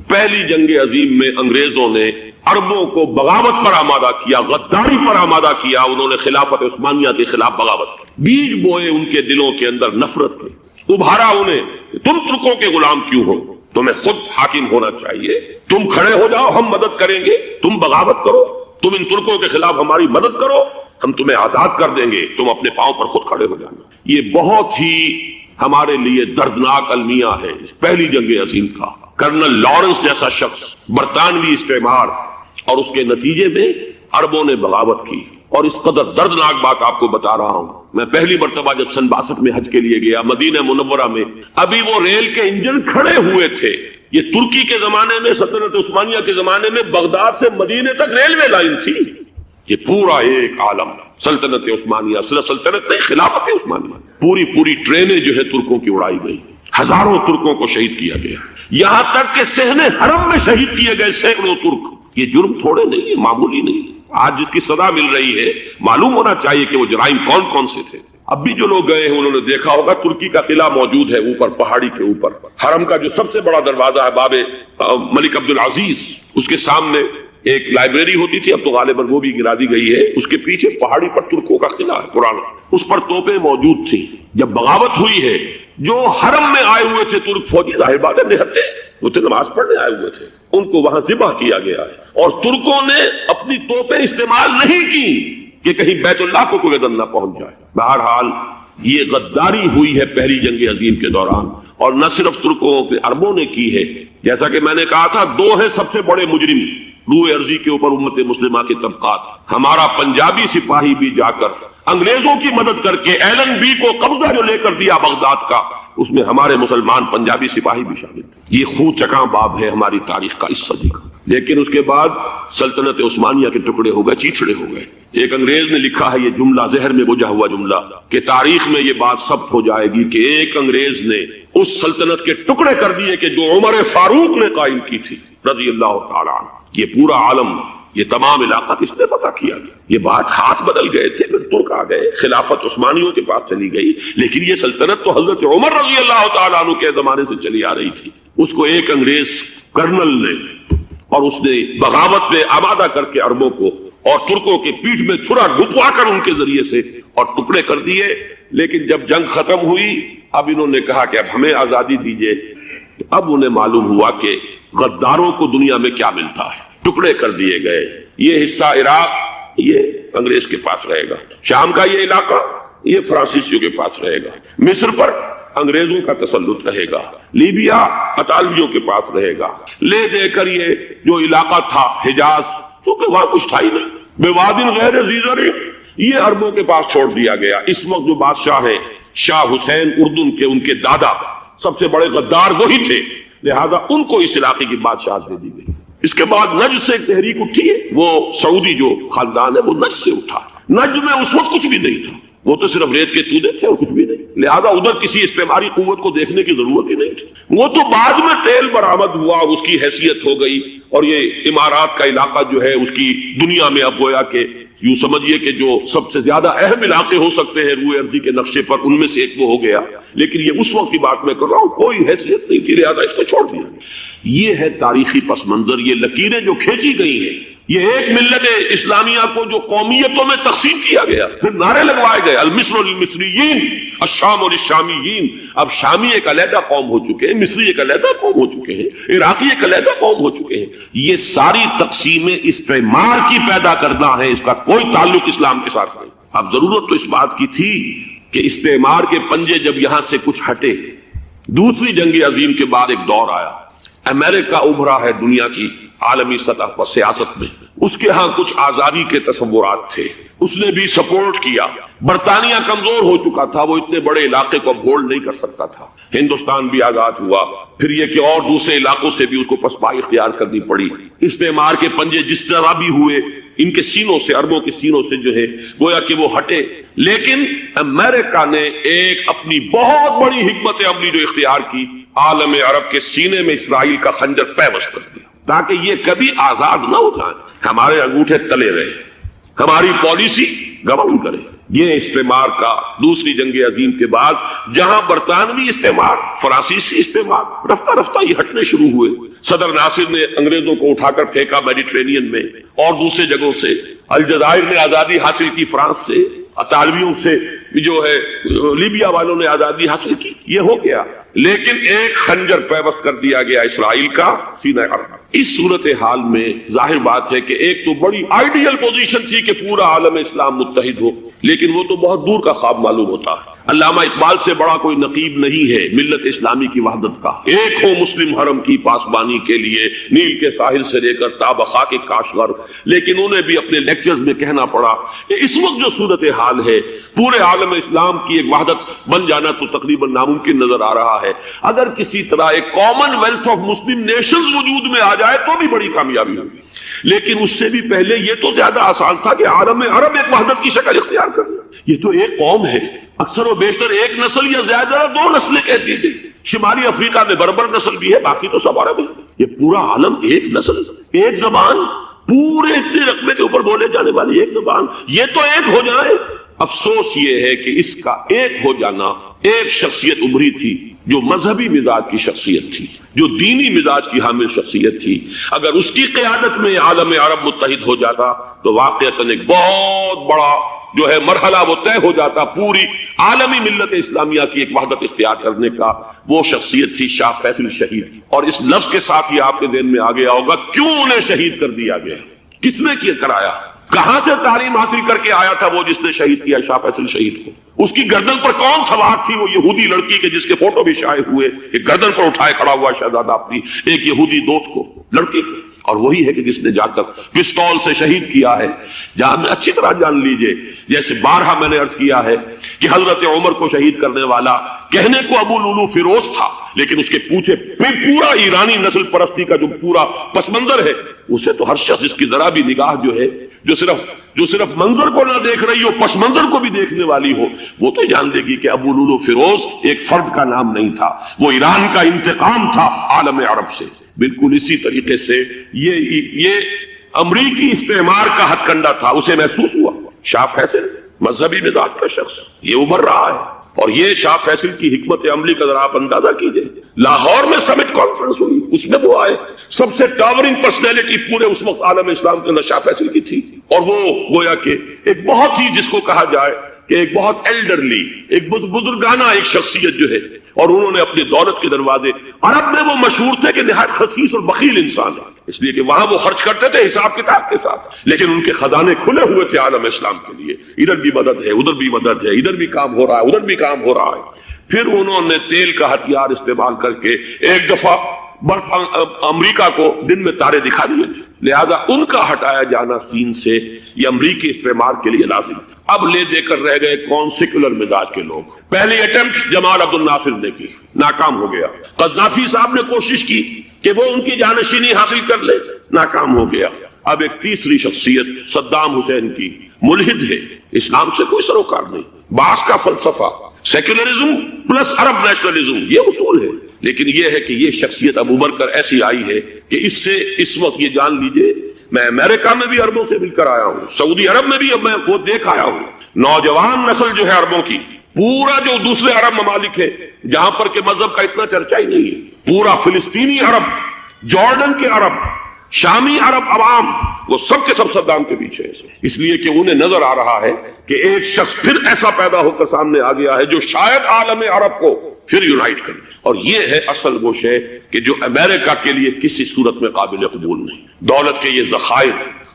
پہلی جنگ عظیم میں انگریزوں نے عربوں کو بغاوت پر آمادہ کیا، غداری پر آمادہ کیا. انہوں نے خلافت عثمانیہ کے خلاف بغاوت کی، بیج بوئے ان کے دلوں کے اندر نفرت کے، ابھارا انہیں تم ترکوں کے غلام کیوں ہو، تمہیں خود حاکم ہونا چاہیے، تم کھڑے ہو جاؤ ہم مدد کریں گے، تم بغاوت کرو، تم ان ترکوں کے خلاف ہماری مدد کرو، ہم تمہیں آزاد کر دیں گے، تم اپنے پاؤں پر خود کھڑے ہو جانا. یہ بہت ہی ہمارے لیے دردناک المیہ ہے اس پہلی جنگ عظیم کا. کرنل لارنس جیسا شخص، برطانوی استعمار، اور اس کے نتیجے میں عربوں نے بغاوت کی. اور اس قدر دردناک بات آپ کو بتا رہا ہوں، میں پہلی مرتبہ جب سن 62 میں حج کے لیے گیا مدینہ منورہ میں، ابھی وہ ریل کے انجن کھڑے ہوئے تھے. یہ ترکی کے زمانے میں، سلطنت عثمانیہ کے زمانے میں بغداد سے مدینے تک ریلوے لائن تھی. یہ پورا ایک عالم سلطنت عثمانیہ، سلطنت نہیں خلافت عثمانیہ، پوری ٹرینیں جو ہے ترکوں کی اڑائی گئی، ہزاروں ترکوں کو شہید کیا گیا، یہاں تک کہ صحن حرم میں شہید کیے گئے سینکڑوں ترک. یہ جرم تھوڑے نہیں ہے، معمولی نہیں. آج جس کی سزا مل رہی ہے معلوم ہونا چاہیے کہ وہ جرائم کون کون سے تھے. اب بھی جو لوگ گئے ہیں انہوں نے دیکھا ہوگا ترکی کا قلعہ موجود ہے اوپر پہاڑی کے اوپر. حرم کا جو سب سے بڑا دروازہ ہے باب ملک عبدالعزیز، اس کے سامنے ایک لائبریری ہوتی تھی، اب تو غالباً وہ بھی گرا دی گئی ہے. اس کے پیچھے پہاڑی پر ترکوں کا قلعہ ہے پرانا، اس پر توپیں موجود تھیں. جب بغاوت ہوئی ہے، جو حرم میں آئے ہوئے تھے ترک فوجی، ظاہر بات ہے نہتے، وہ تو نماز پڑھنے آئے ہوئے تھے، ان کو وہاں ذبح کیا گیا ہے. اور ترکوں نے اپنی توپیں استعمال نہیں کی کہ کہیں بیت اللہ کو کوئی اذن نہ پہنچ جائے. بہرحال یہ غداری ہوئی ہے پہلی جنگ عظیم کے دوران، اور نہ صرف ترکوں کے، عربوں نے کی ہے. جیسا کہ میں نے کہا تھا، دو ہیں سب سے بڑے مجرم روئے ارضی کے اوپر امت مسلمہ کے طبقات. ہمارا پنجابی سپاہی بھی جا کر انگریزوں کی مدد کر کے ایلن بی کو قبضہ جو لے کر دیا بغداد کا، اس میں ہمارے مسلمان پنجابی سپاہی بھی شامل تھے. یہ خوں چکاں باب ہے ہماری تاریخ کا اس صدی کا. لیکن اس کے بعد سلطنت عثمانیہ کے ٹکڑے ہو گئے، چیچڑے ہو گئے. ایک انگریز نے لکھا ہے یہ جملہ، ذہن میں بجھا ہوا جملہ، کہ تاریخ میں یہ بات ثبت ہو جائے گی کہ ایک انگریز نے اس سلطنت کے ٹکڑے کر دیے کہ جو عمر فاروق نے قائم کی تھی رضی اللہ تعالیٰ عنہ. یہ پورا عالم، یہ تمام علاقہ کس نے فتح کیا گیا؟ یہ بات ہاتھ بدل گئے تھے، پھر ترک آ گئے، خلافت عثمانیوں کے پاس چلی گئی، لیکن یہ سلطنت تو حضرت عمر رضی اللہ تعالیٰ عنہ کے زمانے سے چلی آ رہی تھی. اس کو ایک انگریز کرنل نے، اور اس نے بغاوت میں آمادہ کر کے عربوں کو اور ترکوں کے پیٹھ میں چھرا ڈھپوا کر ان کے ذریعے سے اور ٹکڑے کر دیے. لیکن جب جنگ ختم ہوئی، اب انہوں نے کہا کہ اب ہمیں آزادی دیجیے. اب انہیں معلوم ہوا کہ غداروں کو دنیا میں کیا ملتا ہے. ٹکڑے کر دیے گئے. یہ حصہ عراق یہ انگریز کے پاس رہے گا، شام کا یہ علاقہ یہ فرانسیسیوں کے پاس رہے گا، مصر پر انگریزوں کا تسلط رہے گا، لیبیا اطالویوں کے پاس رہے گا. لے دے کر یہ جو علاقہ تھا حجاز، کیونکہ وہاں کچھ تھا ہی نہیں، بوادن غیر ذی زرع، یہ عربوں کے پاس چھوڑ دیا گیا. اس وقت جو بادشاہ ہیں شاہ حسین اردن کے، ان کے دادا سب سے بڑے غدار وہی تھے، لہذا ان کو اس علاقے کی بادشاہت دے دی گئی. اس کے بعد نجد سے ایک تحریک اٹھی ہے، وہ سعودی جو خاندان ہے وہ نجد سے اٹھا. نجد میں اس وقت کچھ بھی نہیں تھا، وہ تو صرف ریت کے تودے تھے اور کچھ بھی نہیں، لہذا ادھر کسی استعماری قوت کو دیکھنے کی ضرورت ہی نہیں تھی. وہ تو بعد میں تیل برآمد ہوا اور اس کی حیثیت ہو گئی، اور یہ امارات کا علاقہ جو ہے اس کی دنیا میں اب گویا کہ یوں سمجھیے کہ جو سب سے زیادہ اہم علاقے ہو سکتے ہیں روئے ارضی کے نقشے پر، ان میں سے ایک وہ ہو گیا. لیکن یہ اس وقت کی بات میں کر رہا ہوں، کوئی حیثیت نہیں تھی، لہذا اس کو چھوڑ دیا. یہ ہے تاریخی پس منظر، یہ لکیریں جو کھینچی گئی ہیں. یہ ایک ملت اسلامیہ کو جو قومیتوں میں تقسیم کیا گیا، پھر نعرے لگوائے گئے المصر للمصریین الشام للشامیین. اب شامی ایک علیحدہ قوم ہو چکے ہیں، مصری ایک علیحدہ قوم ہو چکے ہیں، عراقی ایک علیحدہ قوم ہو چکے ہیں. یہ ساری تقسیمیں استعمار کی پیدا کرنا ہے، اس کا کوئی تعلق اسلام کے ساتھ نہیں. اب ضرورت تو اس بات کی تھی کہ استعمار کے پنجے جب یہاں سے کچھ ہٹے، دوسری جنگ عظیم کے بعد ایک دور آیا، امریکہ ابھرا ہے دنیا کی عالمی سطح پر سیاست میں. اس کے ہاں کچھ آزادی کے تصورات تھے، اس نے بھی سپورٹ کیا. برطانیہ کمزور ہو چکا تھا، وہ اتنے بڑے علاقے کو اب ہولڈ نہیں کر سکتا تھا. ہندوستان بھی آزاد ہوا، پھر یہ کہ اور دوسرے علاقوں سے بھی اس کو پسپائی اختیار کرنی پڑی. استعمار کے پنجے جس طرح بھی ہوئے، ان کے سینوں سے، عربوں کے سینوں سے جو ہے گویا کہ وہ ہٹے. لیکن امریکہ نے ایک اپنی بہت بڑی حکمت عملی جو اختیار کی، عالم عرب کے سینے میں اسرائیل کا خنجر پیوست کر دیا، تاکہ یہ کبھی آزاد نہ ہو جائیں، ہمارے انگوٹھے تلے رہے. ہماری پالیسی گورن کرے۔ یہ استعمار کا دوسری جنگ عظیم کے بعد جہاں برطانوی استعمار، فرانسیسی استعمار رفتہ رفتہ یہ ہٹنے شروع ہوئے، صدر ناصر نے انگریزوں کو اٹھا کر پھینکا میڈیٹرینین میں اور دوسرے جگہوں سے، الجزائر نے آزادی حاصل کی فرانس سے، اطالویوں سے جو ہے لیبیا والوں نے آزادی حاصل کی، یہ ہو گیا، لیکن ایک خنجر پیوست کر دیا گیا اسرائیل کا سینہ عرب۔ اس صورتحال میں ظاہر بات ہے کہ ایک تو بڑی آئیڈیل پوزیشن تھی کہ پورا عالم اسلام متحد ہو، لیکن وہ تو بہت دور کا خواب معلوم ہوتا ہے۔ علامہ اقبال سے بڑا کوئی نقیب نہیں ہے ملت اسلامی کی وحدت کا۔ ایک ہو مسلم حرم کی پاسبانی کے لیے نیل کے ساحل سے لے کر تابخا کے کاشغر، لیکن انہیں بھی اپنے لیکچرز میں کہنا پڑا کہ اس وقت جو صورتحال ہے پورے عالم اسلام کی ایک وحدت بن جانا تو تقریباً ناممکن نظر آ رہا ہے۔ اگر کسی طرح ایک common wealth of Muslim nations وجود میں آ جائے تو بھی بڑی کامیابی ہوگی، لیکن اس سے بھی پہلے یہ تو زیادہ آسان تھا کہ عالم عرب ایک وحدت کی شکل اختیار کرنا۔ یہ تو ایک قوم ہے، اکثر و بیشتر ایک نسل یا زیادہ دو نسلیں کہتی تھی۔ شمالی افریقہ میں بربر نسل بھی ہے، باقی تو سب عرب ہے۔ یہ پورا عالم ایک نسل، ایک زبان، پورے اتنے رقبے کے اوپر بولے جانے والی ایک زبان، یہ تو ایک ہو جائے۔ افسوس یہ ہے کہ اس کا ایک ہو جانا ایک شخصیت ابھری تھی جو مذہبی مزاج کی شخصیت تھی، جو دینی مزاج کی حامل شخصیت تھی۔ اگر اس کی قیادت میں عالم عرب متحد ہو جاتا تو واقعتاً ایک بہت بڑا جو ہے مرحلہ وہ طے ہو جاتا پوری عالمی ملت اسلامیہ کی ایک وحدت اختیار کرنے کا۔ وہ شخصیت تھی شاہ فیصل شہید، اور اس لفظ کے ساتھ ہی آپ کے ذہن میں آ گیا ہوگا کیوں انہیں شہید کر دیا گیا، کس نے کیا کرایا، کہاں سے تعلیم حاصل کر کے آیا تھا وہ جس نے شہید کیا شاہ فیصل شہید کو، اس کی گردن پر کون سوار تھی، وہ یہودی لڑکی کے جس کے فوٹو بھی شائع ہوئے کہ گردن پر اٹھائے کھڑا ہوا شہزادہ اپنی ایک یہودی دوست کو، لڑکی کو، اور وہی ہے کہ جس نے جا کر پستول سے شہید کیا ہے۔ جہاں میں اچھی طرح جان لیجئے، جیسے بارہا میں نے عرض کیا ہے کہ حضرت عمر کو شہید کرنے والا کہنے کو ابو لولو فیروز تھا، لیکن اس کے پیچھے پورا ایرانی نسل پرستی کا جو پورا پس منظر ہے، اسے تو ہر شخص جس کی ذرا بھی نگاہ جو ہے جو صرف منظر کو نہ دیکھ رہی ہو پس منظر کو بھی دیکھنے والی ہو، وہ تو جان لے گی کہ ابو لولو فیروز ایک فرد کا نام نہیں تھا، وہ ایران کا انتقام تھا عالم عرب سے۔ بالکل اسی طریقے سے یہ امریکی استعمار کا ہتھ کنڈا تھا، اسے محسوس ہوا۔ شاہ فیصل مذہبی مزاج کا شخص یہ ابھر رہا ہے، اور یہ شاہ فیصل کی حکمت عملی کا ذرا آپ اندازہ کیجئے۔ لاہور میں سمٹ کانفرنس ہوئی، اس میں وہ آئے، سب سے ٹاورنگ پرسنالٹی پورے اس وقت عالم اسلام کے اندر شاہ فیصل کی تھی، اور وہ گویا کہ ایک بہت ہی جس کو کہا جائے کہ ایک بہت ایلڈرلی، ایک بزرگانہ ایک شخصیت جو ہے، اور انہوں نے اپنی دولت کے دروازے، عرب میں وہ مشہور تھے کہ نہایت خسیس اور بخیل انسان ہے، اس لیے کہ وہاں وہ خرچ کرتے تھے حساب کتاب کے ساتھ، لیکن ان کے خزانے کھلے ہوئے تھے عالم اسلام کے لیے، ادھر بھی مدد ہے، ادھر بھی مدد ہے، ادھر بھی کام ہو رہا ہے، ادھر بھی کام ہو رہا ہے۔ پھر انہوں نے تیل کا ہتھیار استعمال کر کے ایک دفعہ امریکہ کو دن میں تارے دکھا دیے تھے، لہذا ان کا ہٹایا جانا سین سے یہ امریکی استعمار کے لیے لازم تھا۔ اب لے دے کر رہ گئے کون؟ سیکولر مزاج کے لوگ۔ پہلی اٹیمپٹ جمال عبد الناصر نے کی، ناکام ہو گیا۔ قذافی صاحب نے کوشش کی کہ وہ ان کی جانشینی حاصل کر لے، ناکام ہو گیا۔ اب ایک تیسری شخصیت صدام حسین کی، ملحد ہے، اسلام سے کوئی سروکار نہیں، باس کا فلسفہ، سیکولرزم پلس عرب نیشنلزم، یہ اصول ہے، لیکن یہ ہے کہ یہ شخصیت ابو بکر ایسی آئی ہے کہ اس سے اس وقت یہ جان لیجئے، میں امریکہ میں بھی عربوں سے مل کر آیا ہوں، سعودی عرب میں بھی اب میں وہ دیکھ آیا ہوں، نوجوان نسل جو ہے عربوں کی، پورا جو دوسرے عرب ممالک ہے جہاں پر کہ مذہب کا اتنا چرچا ہی نہیں ہے، پورا فلسطینی عرب، جارڈن کے عرب، شامی عرب عوام، وہ سب کے سب صدام کے پیچھے ہے، اس لیے کہ انہیں نظر آ رہا ہے کہ ایک شخص پھر ایسا پیدا ہو کر سامنے آ گیا ہے جو شاید عالم عرب کو پھر یونائٹ کرے، اور یہ ہے اصل وہ شے کہ جو امریکہ کے لیے کسی صورت میں قابل قبول نہیں۔ دولت کے یہ ذخائر،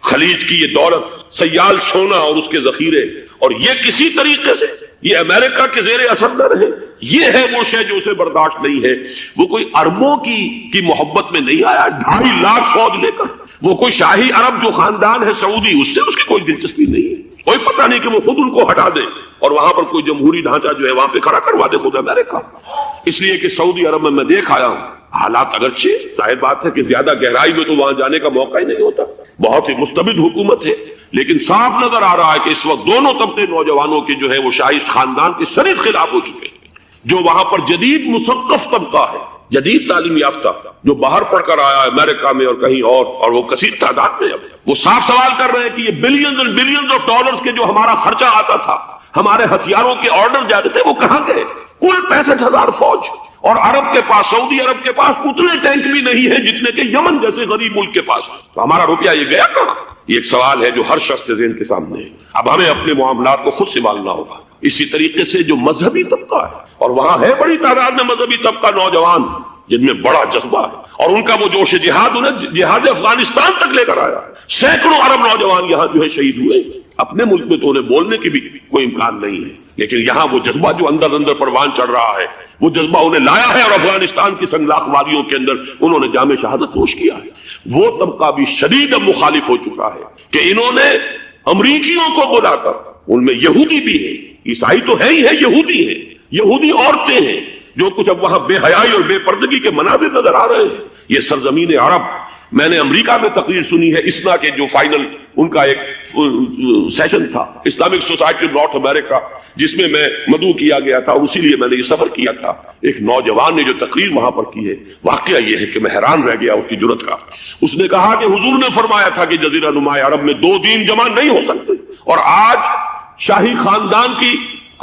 خلیج کی یہ دولت، سیال سونا اور اس کے ذخیرے، اور یہ کسی طریقے سے یہ امریکہ کے زیر اثر نہ رہے، یہ ہے وہ شے جو اسے برداشت نہیں ہے۔ وہ کوئی عربوں کی محبت میں نہیں آیا 2.5 لاکھ فوج لے کر، وہ کوئی شاہی عرب جو خاندان ہے سعودی، اس سے اس کی کوئی دلچسپی نہیں ہے، کوئی پتہ نہیں کہ وہ خود ان کو ہٹا دے اور وہاں پر کوئی جمہوری ڈھانچہ جو ہے وہاں پہ کھڑا کروا دے خود امریکہ۔ اس لیے کہ سعودی عرب میں دیکھ آیا ہوں، حالات اگرچہ ظاہر بات ہے کہ زیادہ گہرائی میں تو وہاں جانے کا موقع ہی نہیں ہوتا، بہت ہی مستبد حکومت ہے، لیکن صاف نظر آ رہا ہے کہ اس وقت دونوں طبقے نوجوانوں کے جو ہے وہ شاہی خاندان کے شدید خلاف ہو چکے ہیں۔ جو وہاں پر جدید مثقف طبقہ ہے، جدید تعلیم یافتہ جو باہر پڑھ کر آیا ہے امریکہ میں اور کہیں اور وہ کثیر تعداد میں وہ صاف سوال کر رہے ہیں کہ یہ billions and billions of dollars کے جو ہمارا خرچہ آتا تھا، ہمارے ہتھیاروں کے آرڈر جاتے تھے، وہ کہاں گئے؟ کل 65,000 فوج، اور عرب کے پاس، سعودی عرب کے پاس اتنے ٹینک بھی نہیں ہیں جتنے کہ یمن جیسے غریب ملک کے پاس، تو ہمارا روپیہ یہ گیا کہاں؟ یہ ایک سوال ہے جو ہر شخص کے ذہن کے سامنے ہے۔ اب ہمیں اپنے معاملات کو خود سنبھالنا ہوگا۔ اسی طریقے سے جو مذہبی طبقہ ہے، اور وہاں ہے بڑی تعداد میں مذہبی طبقہ، نوجوان جن میں بڑا جذبہ ہے، اور ان کا وہ جوش جہاد انہیں جہاد افغانستان تک لے کر آیا۔ سینکڑوں عرب نوجوان یہاں جو ہے شہید ہوئے۔ اپنے ملک میں تو انہیں بولنے کی بھی کوئی امکان نہیں ہے، لیکن یہاں وہ جذبہ جو اندر اندر پروان چڑھ رہا ہے، وہ جذبہ انہیں لایا ہے، اور افغانستان کی سنگلاخ وادیوں کے اندر انہوں نے جام شہادت نوش کیا ہے۔ وہ طبقہ بھی شدید اب مخالف ہو چکا ہے کہ انہوں نے امریکیوں کو بلا کر، ان میں یہودی بھی ہیں، عیسائی تو ہے ہی ہے، یہودی ہیں، یہودی عورتیں ہیں، جو کچھ اب وہاں بے حیائی اور بے پردگی کے مناظر نظر آ رہے ہیں۔ یہ سرزمین عرب، میں نے امریکہ میں تقریر سنی ہے، اسنا کے جو فائنل ان کا ایک سیشن تھا، اسلامک سوسائٹی آف نارتھ امریکہ، جس میں میں مدعو کیا گیا تھا، اور اسی لیے میں نے یہ سفر کیا تھا۔ ایک نوجوان نے جو تقریر وہاں پر کی ہے، واقعہ یہ ہے کہ میں حیران رہ گیا اس کی جرأت کا۔ اس نے کہا کہ حضور نے فرمایا تھا کہ جزیرہ نما عرب میں 2 دین جمع نہیں ہو سکتے، اور آج شاہی خاندان کی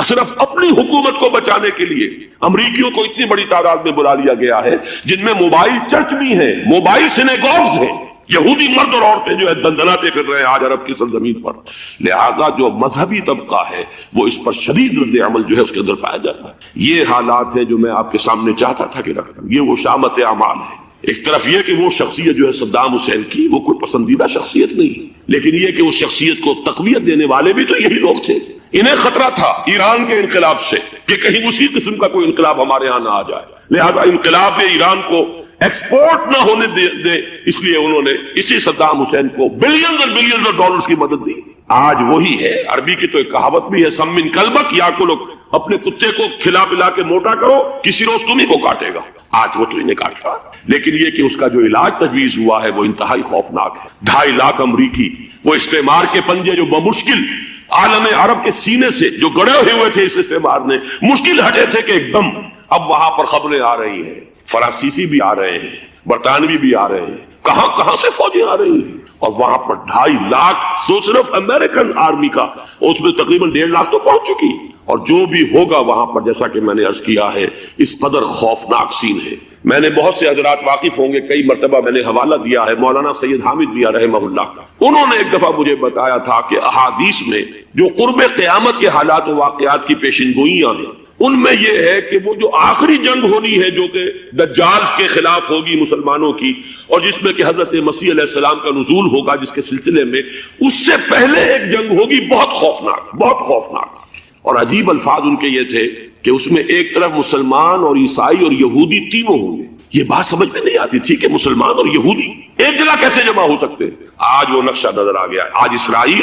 صرف اپنی حکومت کو بچانے کے لیے امریکیوں کو اتنی بڑی تعداد میں بلا لیا گیا ہے، جن میں موبائل چرچ بھی ہیں، موبائل سینیگوگز ہیں، یہودی مرد اور عورتیں جو ہے دندناتے پھر رہے ہیں آج عرب کی سرزمین پر۔ لہذا جو مذہبی طبقہ ہے وہ اس پر شدید رد عمل جو ہے اس کے اندر پایا جاتا ہے۔ یہ حالات ہیں جو میں آپ کے سامنے چاہتا تھا کہ رکھوں۔ یہ وہ شامت اعمال ہے۔ ایک طرف یہ کہ وہ شخصیت جو ہے صدام حسین کی، وہ کوئی پسندیدہ شخصیت نہیں، لیکن یہ کہ اس شخصیت کو تقویت دینے والے بھی تو یہی لوگ تھے۔ انہیں خطرہ تھا ایران کے انقلاب سے کہ کہیں اسی قسم کا کوئی انقلاب ہمارے ہاں نہ آ جائے، لہذا انقلاب ایران کو ایکسپورٹ نہ ہونے دے، اس لیے انہوں نے اسی صدام حسین کو بلینز اور بلینز آف ڈالرز کی مدد دی۔ آج وہی ہے، عربی کی تو ایک کہاوت بھی ہے، سمن کلبک یا کو لوگ، اپنے کتے کو کھلا پلا کے موٹا کرو، کسی روز تمہیں کو کاٹے گا۔ آج وہ تو انہیں کاٹ رہا، لیکن یہ کہ اس کا جو علاج تجویز ہوا ہے وہ انتہائی خوفناک ہے۔ 2.5 لاکھ امریکی وہ استعمار کے پنجے جو بمشکل عالم عرب کے سینے سے جو گڑے ہوئے تھے اس استعمار نے، مشکل ہٹے تھے کہ ایک دم اب وہاں پر خبریں آ رہی ہیں، فرانسیسی بھی آ رہے ہیں، برطانوی بھی آ رہے ہیں، کہاں کہاں سے فوجیں آ رہی ہیں، اور وہاں پر 2.5 لاکھ تو صرف امریکن آرمی کا، اس میں تقریباً 1.5 لاکھ تو پہنچ چکی، اور جو بھی ہوگا وہاں پر جیسا کہ میں نے عرض کیا ہے اس قدر خوفناک سین ہے۔ میں نے بہت سے حضرات واقف ہوں گے، کئی مرتبہ میں نے حوالہ دیا ہے مولانا سید حامد میاں رحمہ اللہ کا، انہوں نے ایک دفعہ مجھے بتایا تھا کہ احادیث میں جو قرب قیامت کے حالات و واقعات کی پیشن گوئیاں ہیں، ان میں یہ ہے کہ وہ جو آخری جنگ ہونی ہے جو کہ دجال کے خلاف ہوگی مسلمانوں کی، اور جس میں کہ حضرت مسیح علیہ السلام کا نزول ہوگا، جس کے سلسلے میں اس سے پہلے ایک جنگ ہوگی بہت خوفناک، بہت خوفناک۔ اور عجیب الفاظ ان کے یہ تھے کہ اس میں ایک طرف مسلمان اور عیسائی اور یہودی تینوں ہوں گے۔ یہ بات سمجھ میں نہیں آتی تھی کہ مسلمان اور یہودی ایک جگہ کیسے جمع ہو سکتے۔ آج وہ نقشہ نظر آ گیا۔ آج اسرائیل،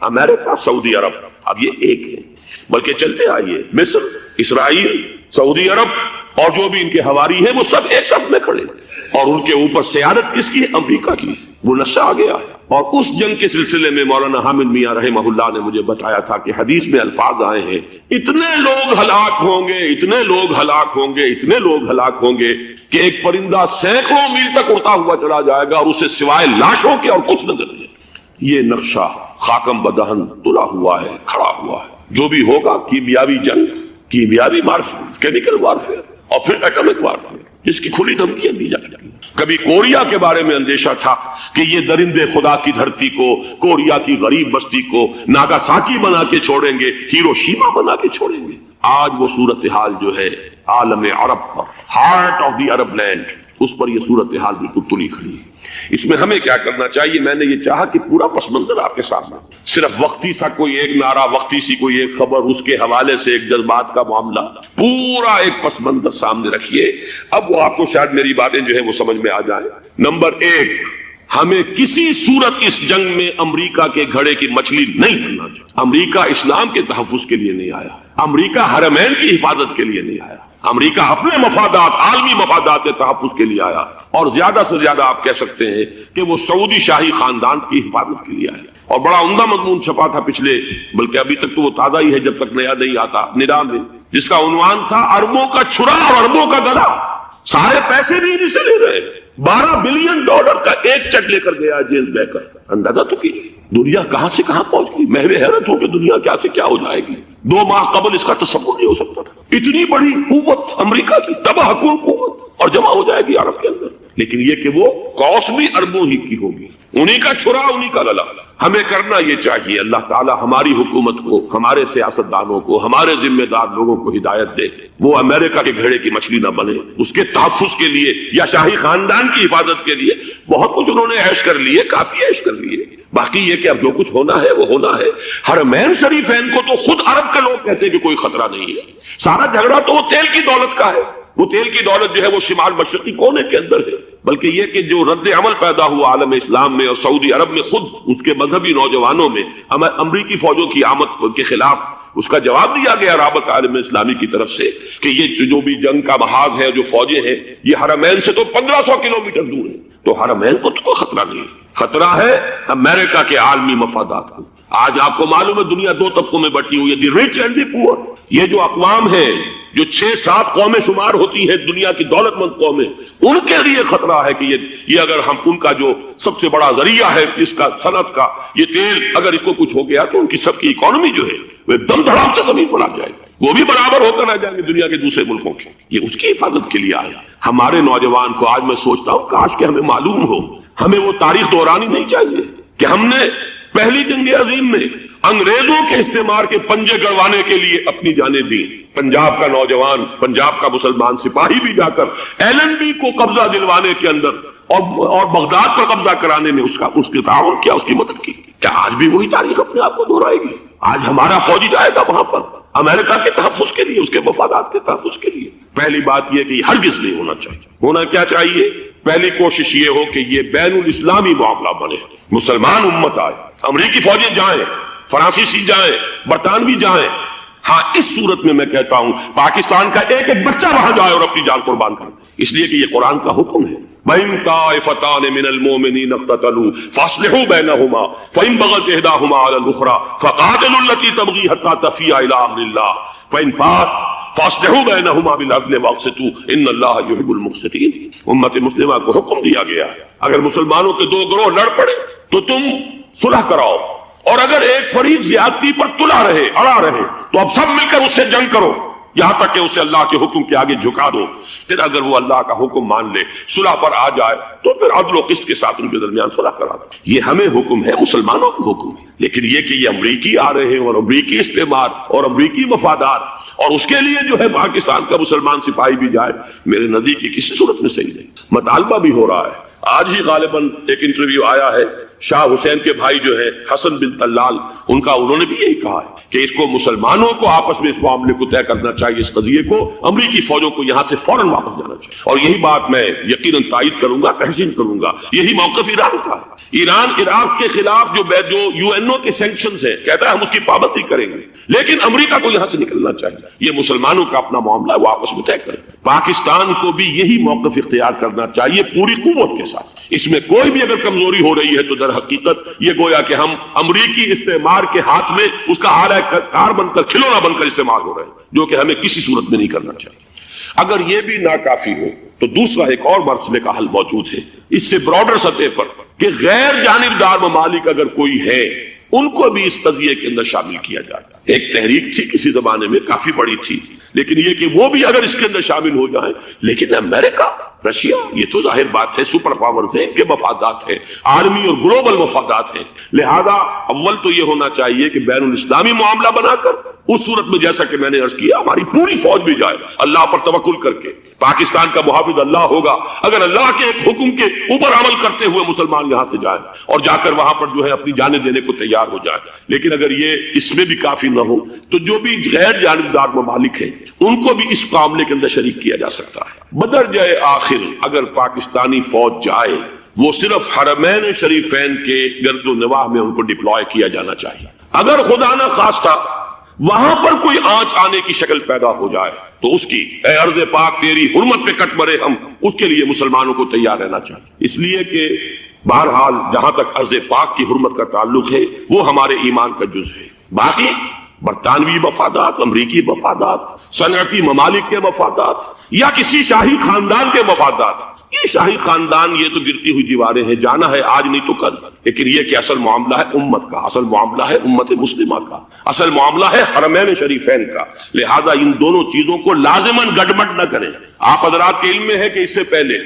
امریکہ، سعودی عرب اب یہ ایک ہے، بلکہ چلتے آئیے مصر، اسرائیل، سعودی عرب اور جو بھی ان کے حواری ہیں وہ سب ایک صف میں کھڑے، اور ان کے اوپر سیادت کس کی ہے؟ امریکہ کی۔ وہ نقشہ آ گیا ہے۔ اور اس جنگ کے سلسلے میں مولانا حامد میاں رحمہ اللہ نے مجھے بتایا تھا کہ حدیث میں الفاظ آئے ہیں، اتنے لوگ ہلاک ہوں گے، اتنے لوگ ہلاک ہوں گے، اتنے لوگ ہلاک ہوں گے کہ ایک پرندہ سینکڑوں میل تک اڑتا ہوا چلا جائے گا اور اسے سوائے لاشوں کے اور کچھ نظر نہیں۔ یہ نقشہ خاکم بدہن تلا ہوا ہے، کھڑا ہوا ہے۔ جو بھی ہوگا کیمیاوی جنگ، کیمیاوی وارفیئر، کیمیکل وارفیئر، اور پھر ایٹمک وارفیئر، جس کی کھلی دھمکیاں دی جاتی ہیں۔ کبھی کوریا کے بارے میں اندیشہ تھا کہ یہ درندے خدا کی دھرتی کو، کوریا کی غریب بستی کو ناگاساکی بنا کے چھوڑیں گے، ہیروشیما بنا کے چھوڑیں گے۔ آج وہ صورتحال جو ہے عالم عرب پر، heart of the Arab land, اس پر یہ صورتحال بالکل تلی کھڑی ہے۔ اس میں ہمیں کیا کرنا چاہیے؟ میں نے یہ چاہا کہ پورا پس منظر آپ کے سامنے، صرف وقتی سا کوئی ایک نعرہ، وقتی سی کوئی ایک خبر، اس کے حوالے سے ایک جذبات کا معاملہ، پورا ایک پس منظر سامنے رکھیے۔ اب وہ آپ کو شاید میری باتیں جو ہے وہ سمجھ میں آ جائیں۔ نمبر 1، ہمیں کسی صورت اس جنگ میں امریکہ کے گھڑے کی مچھلی نہیں بننا چاہیے۔ امریکہ اسلام کے تحفظ کے لیے نہیں آیا، امریکہ حرمین کی حفاظت کے لیے نہیں آیا، امریکہ اپنے مفادات، عالمی مفادات کے تحفظ کے لیے آیا، اور زیادہ سے زیادہ آپ کہہ سکتے ہیں کہ وہ سعودی شاہی خاندان کی حفاظت کے لیے آیا۔ اور بڑا عمدہ مضمون چھپا تھا پچھلے، بلکہ ابھی تک تو وہ تازہ ہی ہے جب تک نیا نہیں آتا، ندا میں، جس کا عنوان تھا اربوں کا چھرا اور اربوں کا گدا۔ سارے پیسے بھی انہیں سے لے رہے ہیں. $12 بلین کا ایک چیک لے کر گیا جیمز بیکر. اندازہ تو کیجیے دنیا کہاں سے کہاں پہنچ گئی. محو حیرت ہو کہ دنیا کیا سے کیا ہو جائے گی. 2 ماہ قبل اس کا تصور نہیں ہو سکتا تھا. اتنی بڑی قوت امریکہ کی تباہ کن قوت اور جمع ہو جائے گی عرب کے اندر. لیکن یہ کہ وہ کاسٹ بھی اربوں ہی کی ہوگی, انہی کا چھرا انہی کا للا. ہمیں کرنا یہ چاہیے اللہ تعالی ہماری حکومت کو, ہمارے سیاستدانوں کو, ہمارے ذمہ دار لوگوں کو ہدایت دے. وہ امریکہ کے گھڑے کی مچھلی نہ بنے. اس کے تحفظ کے لیے یا شاہی خاندان کی حفاظت کے لیے بہت کچھ انہوں نے عیش کر لیے, کافی عیش کر لیے. باقی یہ کہ اب جو کچھ ہونا ہے وہ ہونا ہے. حرمین شریفین کو تو خود عرب کے لوگ کہتے ہیں کہ کوئی خطرہ نہیں ہے. سارا جھگڑا تو وہ تیل کی دولت کا ہے. وہ تیل کی دولت جو ہے وہ شمال مشرقی کونے کے اندر ہے. بلکہ یہ کہ جو رد عمل پیدا ہوا عالم اسلام میں اور سعودی عرب میں, خود اس کے مذہبی نوجوانوں میں امریکی فوجوں کی آمد کے خلاف اس کا جواب دیا گیا رابطہ عالم اسلامی کی طرف سے کہ یہ جو بھی جنگ کا محاذ ہے, جو فوجیں ہیں, یہ حرمین سے تو 1500 کلومیٹر دور ہے. تو حرمین کو تو کوئی خطرہ نہیں ہے. خطرہ ہے امریکہ کے عالمی مفادات کو. آج آپ کو معلوم ہے دنیا 2 طبقوں میں بٹی ہوئی ہے, دی رچ اینڈ دی پور. یہ جو اقوام ہیں, جو 6-7 قومیں شمار ہوتی ہیں دنیا کی دولت مند قومیں, ان کے لیے خطرہ ہے کہ یہ اگر ہم ان کا جو سب سے بڑا ذریعہ ہے اس کا صنعت کا, یہ تیل, اگر اس کو کچھ ہو گیا تو ان کی سب کی اکانومی جو ہے وہ ایک دم دھڑام سے زمین پر آ جائے گی. وہ بھی برابر ہو کر آ جائیں گے دنیا کے دوسرے ملکوں کے. یہ اس کی حفاظت کے لیے آیا. ہمارے نوجوان کو آج میں سوچتا ہوں کاش کہ ہمیں معلوم ہو, ہمیں وہ تاریخ دہرانی نہیں چاہیے کہ ہم نے پہلی جنگ عظیم میں انگریزوں کے استعمار کے پنجے گڑوانے کے لیے اپنی جانیں دی. پنجاب کا نوجوان, پنجاب کا مسلمان سپاہی بھی جا کر ایلن بی کو قبضہ دلوانے کے اندر اور بغداد پر قبضہ کرانے میں اس کے تعاون کیا, اس کی مدد کی. کیا آج بھی وہی تاریخ اپنے آپ کو دہرائے گی؟ آج ہمارا فوجی جائے گا وہاں پر امریکہ کے تحفظ کے لیے, اس کے مفادات کے تحفظ کے لیے. پہلی بات یہ کہ ہرگز نہیں ہونا چاہیے. ہونا کیا چاہیے؟ پہلی کوشش یہ ہو کہ یہ بین الاسلامی معاملہ بنے, مسلمان امت آئے, امریکی فوجی جائیں, فرانسیسی جائیں, برطانوی جائیں. ہاں اس صورت میں میں کہتا ہوں پاکستان کا ایک ایک بچہ وہاں جائے اور اپنی جان قربان کرے, اس لیے کہ یہ قرآن کا حکم ہے. وَإِن طَائِفَتَانِ مِنَ الْمُؤْمِنِينَ اقْتَتَلُوا فَأَصْلِحُوا بَيْنَهُمَا فَإِن بَغَتْ إِحْدَاهُمَا عَلَى الْأُخْرَى فَقَاتِلُوا الَّتِي تَبْغِي حَتَّى تَفِيءَ إِلَى أَمْرِ اللَّهِ فَإِن فَاءَتْ فَأَصْلِحُوا بَيْنَهُمَا بِالْعَدْلِ وَأَقْسِطُوا إِنَّ اللَّهَ يُحِبُّ الْمُقْسِطِينَ. امت مسلمہ کو حکم دیا گیا ہے اگر مسلمانوں کے 2 گروہ لڑ پڑے تو تم صلح کراؤ, اور اگر ایک فریق زیادتی پر تلا رہے, اڑا رہے, تو اب سب مل کر اس سے جنگ کرو یہاں تک کہ اسے اللہ کے حکم کے آگے جھکا دو. پھر اگر وہ اللہ کا حکم مان لے, صلح پر آ جائے, تو پھر عدل و قسط کے ساتھ ان کے درمیان صلح کرا دو. یہ ہمیں حکم ہے, مسلمانوں کو حکم ہے. لیکن یہ کہ یہ امریکی آ رہے ہیں اور امریکی استعمار اور امریکی مفادات, اور اس کے لیے جو ہے پاکستان کا مسلمان سپاہی بھی جائے, میرے نزدیک کی کسی صورت میں صحیح نہیں. مطالبہ بھی ہو رہا ہے. آج ہی غالباً ایک انٹرویو آیا ہے شاہ حسین کے بھائی جو ہے حسن بن طلال, انہوں نے بھی یہی کہا ہے کہ اس کو مسلمانوں کو آپس میں اس معاملے کو طے کرنا چاہیے, اس قضیے کو امریکی فوجوں کو یہاں سے فوراً واپس جانا چاہیے. اور یہی بات میں یقیناً تائید کروں گا, تحسین کروں گا. یہی موقف ایران کا ہے. ایران عراق کے خلاف جو UN کے سینکشنز ہیں, کہتا ہے ہم اس کی پابندی کریں گے, لیکن امریکہ کو یہاں سے نکلنا چاہیے. یہ مسلمانوں کا اپنا معاملہ ہے, وہ آپس میں طے کریں. پاکستان کو بھی یہی موقف اختیار کرنا چاہیے پوری قوت کے ساتھ. اس میں کوئی بھی اگر کمزوری ہو رہی ہے تو در حقیقت یہ گویا کہ ہم امریکی استعمار کے ہاتھ میں اس کا آلہ کار بن کر, کھلونا بن کر استعمال ہو رہے ہیں, جو کہ ہمیں کسی صورت میں نہیں کرنا چاہیے. اگر یہ بھی ناکافی ہو تو دوسرا ایک اور مسئلے کا حل موجود ہے اس سے براڈر سطح پر, کہ غیر جانبدار ممالک اگر کوئی ہے ان کو بھی اس قضیے کے اندر شامل کیا جائے. ایک تحریک تھی کسی زمانے میں, کافی بڑی تھی, لیکن یہ کہ وہ بھی اگر اس کے اندر شامل ہو جائیں. لیکن امریکہ, رشیا, یہ تو ظاہر بات ہے سپر پاورز ہیں, ان کے مفادات ہیں, عالمی اور گلوبل مفادات ہیں. لہذا اول تو یہ ہونا چاہیے کہ بین الاسلامی معاملہ بنا کر اس صورت میں جیسا کہ میں نے عرض کیا ہماری پوری فوج بھی جائے اللہ پر توکل کر کے. پاکستان کا محافظ اللہ ہوگا. اگر اللہ کے ایک حکم کے اوپر عمل کرتے ہوئے مسلمان یہاں سے جائیں اور جا کر وہاں پر جو ہے اپنی جانیں دینے کو تیار ہو جائے. لیکن اگر یہ اس میں بھی کافی نہ ہو تو جو بھی غیر جانبدار ممالک ہیں ان کو بھی اس معاملے کے اندر شریک کیا جا سکتا ہے. بدرجہ آخر اگر پاکستانی فوج جائے وہ صرف حرمین شریفین کے گرد و نواح میں ان کو ڈپلوائے کیا جانا چاہیے. اگر خدا نہ خواستہ وہاں پر کوئی آنچ آنے کی شکل پیدا ہو جائے تو اس کی اے ارض پاک تیری حرمت پہ کٹ مرے ہم, اس کے لیے مسلمانوں کو تیار رہنا چاہیے. اس لیے کہ بہرحال جہاں تک ارض پاک کی حرمت کا تعلق ہے وہ ہمارے ایمان کا جز ہے. باقی برطانوی مفادات، امریکی مفادات، صنعتی ممالک کے مفادات، یا کسی شاہی خاندان کے مفادات؟ یہ شاہی خاندان یہ تو گرتی ہوئی دیواریں ہیں، جانا ہے آج نہیں تو کل، لیکن یہ کہ اصل معاملہ ہے امت کا، اصل معاملہ ہے امت مسلمہ کا، اصل معاملہ ہے حرمین شریفین کا. لہذا ان دونوں چیزوں کو لازماً گڑبڑ نہ کریں. آپ حضرات کے علم میں ہے کہ اس سے پہلے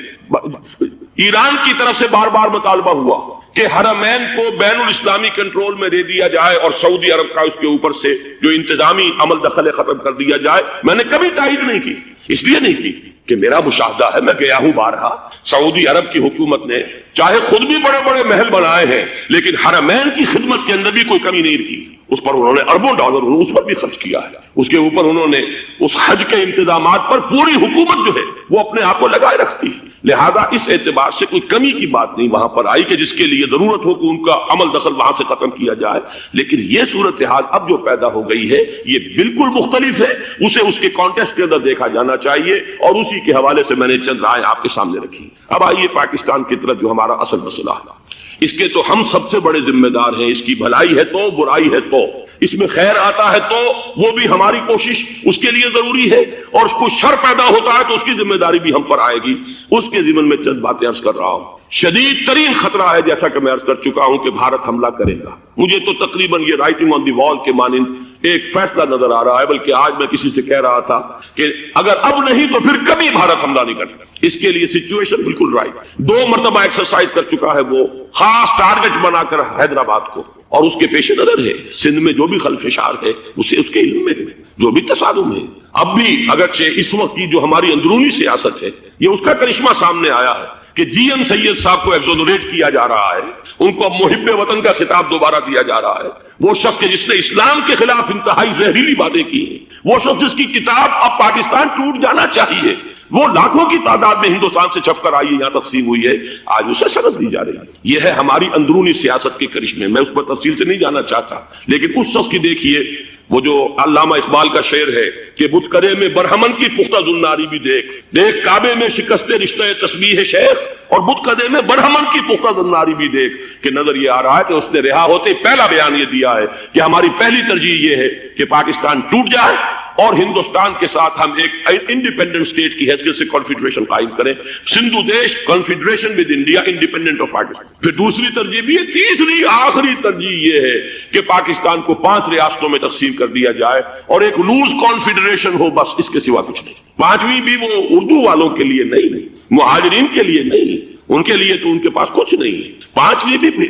ایران کی طرف سے بار بار مطالبہ ہوا کہ حرمین کو بین الاسلامی کنٹرول میں دے دیا جائے اور سعودی عرب کا اس کے اوپر سے جو انتظامی عمل دخل ختم کر دیا جائے. میں نے کبھی تائید نہیں کی، اس لیے نہیں کی کہ میرا مشاہدہ ہے، میں گیا ہوں بارہا، سعودی عرب کی حکومت نے چاہے خود بھی بڑے بڑے محل بنائے ہیں لیکن حرمین کی خدمت کے اندر بھی کوئی کمی نہیں رکھی. اس پر انہوں نے اربوں ڈالر اس پر بھی خرچ کیا ہے. اس کے اوپر انہوں نے اس حج کے انتظامات پر پوری حکومت جو ہے وہ اپنے آپ کو لگائے رکھتی ہے. لہذا اس اعتبار سے کوئی کمی کی بات نہیں وہاں پر آئی کہ جس کے لیے ضرورت ہو کہ ان کا عمل دخل وہاں سے ختم کیا جائے. لیکن یہ صورتحال اب جو پیدا ہو گئی ہے یہ بالکل مختلف ہے، اسے اس کے کانٹیکسٹ کے اندر دیکھا جانا چاہیے، اور اسی کے حوالے سے میں نے چند رائے آپ کے سامنے رکھی. اب آئیے پاکستان کی طرف جو ہمارا اصل مسئلہ ہے، اس کے تو ہم سب سے بڑے ذمہ دار ہیں. اس کی بھلائی ہے تو، برائی ہے تو، اس میں خیر آتا ہے تو وہ بھی ہماری کوشش اس کے لیے ضروری ہے، اور کوئی شر پیدا ہوتا ہے تو اس کی ذمہ داری بھی ہم پر آئے گی. اس کے ضمن میں چند باتیں عرض کر رہا ہوں. شدید ترین خطرہ ہے، جیسا کہ میں عرض کر چکا ہوں، کہ بھارت حملہ کرے گا. مجھے تو تقریباً یہ رائٹنگ آن دی وال کے مانند ایک فیصلہ نظر آ رہا ہے، بلکہ آج میں کسی سے کہہ رہا تھا کہ اگر اب نہیں تو پھر کبھی بھارت حملہ نہیں کر سکتا. اس کے لیے سچویشن بالکل رائٹ. 2 مرتبہ ایکسرسائز کر چکا ہے وہ، خاص ٹارگٹ بنا کر حیدرآباد کو، اور اس کے پیش نظر ہے سندھ میں جو بھی خلفشار ہے اسے اس کے علم میں ہے، جو بھی تصادم ہے. اب بھی اگرچہ اس وقت کی جو ہماری اندرونی سیاست ہے یہ اس کا کرشمہ سامنے آیا ہے کہ جی ایم سید صاحب کو ایگزونریٹ کیا جا رہا ہے، ان کو محب وطن کا خطاب دوبارہ دیا جا رہا ہے. وہ شخص جس نے اسلام کے خلاف انتہائی زہریلی باتیں کی ہیں، وہ شخص جس کی کتاب اب پاکستان ٹوٹ جانا چاہیے، وہ لاکھوں کی تعداد میں ہندوستان سے چھپ کر آئی ہے، یہاں تقسیم ہوئی ہے، آج اسے سند دی جا رہی ہے. یہ ہے ہماری اندرونی سیاست کے کرشمے. میں اس پر تفصیل سے نہیں جانا چاہتا، لیکن اس شخص کی دیکھیے، وہ جو علامہ اقبال کا شعر ہے کہ بت کرے میں برہمن کی پختہ زناری بھی دیکھ، دیکھ کعبے میں شکست رشتہ تسبیح شیخ، اور بت قدے میں برہمن کی پختہ زناری بھی دیکھ. کہ نظر یہ آ رہا ہے کہ اس نے رہا ہوتے پہلا بیان یہ دیا ہے کہ ہماری پہلی ترجیح یہ ہے کہ پاکستان ٹوٹ جائے اور ہندوستان کے ساتھ ہم ایک انڈیپینڈنٹ اسٹیٹ کی حیثیت سے کانفیڈریشن قائم کریں. سندھو دیش confederation with India independent of Pakistan. پھر دوسری ترجیح بھی ہے، تیسری آخری ترجیح یہ ہے کہ پاکستان کو 5 ریاستوں میں تقسیم کر دیا جائے اور ایک لوز کانفیڈریشن ہو، بس اس کے سوا کچھ نہیں. 5ویں بھی وہ اردو والوں کے لیے نہیں، مہاجرین کے لیے نہیں، ان کے لیے تو ان کے پاس کچھ نہیں ہے. 5ویں بھی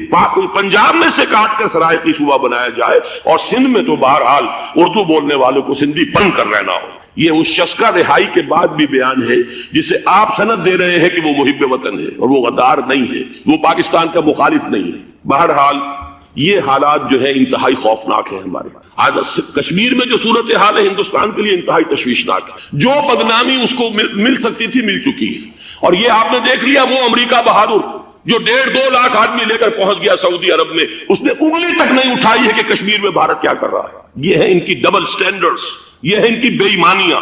پنجاب میں سے کاٹ کر سرائکی صوبہ بنایا جائے، اور سندھ میں تو بہرحال اردو بولنے والوں کو سندھی بن کر رہنا ہو. یہ اس شخص کا رہائی کے بعد بھی بیان ہے جسے آپ سند دے رہے ہیں کہ وہ محب وطن ہے، اور وہ غدار نہیں ہے، وہ پاکستان کا مخالف نہیں ہے. بہرحال یہ حالات جو ہے انتہائی خوفناک ہے. ہمارے آج کشمیر میں جو صورتحال ہے ہندوستان کے لیے انتہائی تشویشناک ہے. جو بدنامی اس کو مل سکتی تھی مل چکی ہے. اور یہ آپ نے دیکھ لیا، وہ امریکہ بہادر جو 1.5-2 لاکھ آدمی لے کر پہنچ گیا سعودی عرب میں، اس نے انگلی تک نہیں اٹھائی ہے کہ کشمیر میں بھارت کیا کر رہا ہے. یہ ہے ان کی ڈبل سٹینڈرڈز، یہ ہے ان کی بے ایمانیاں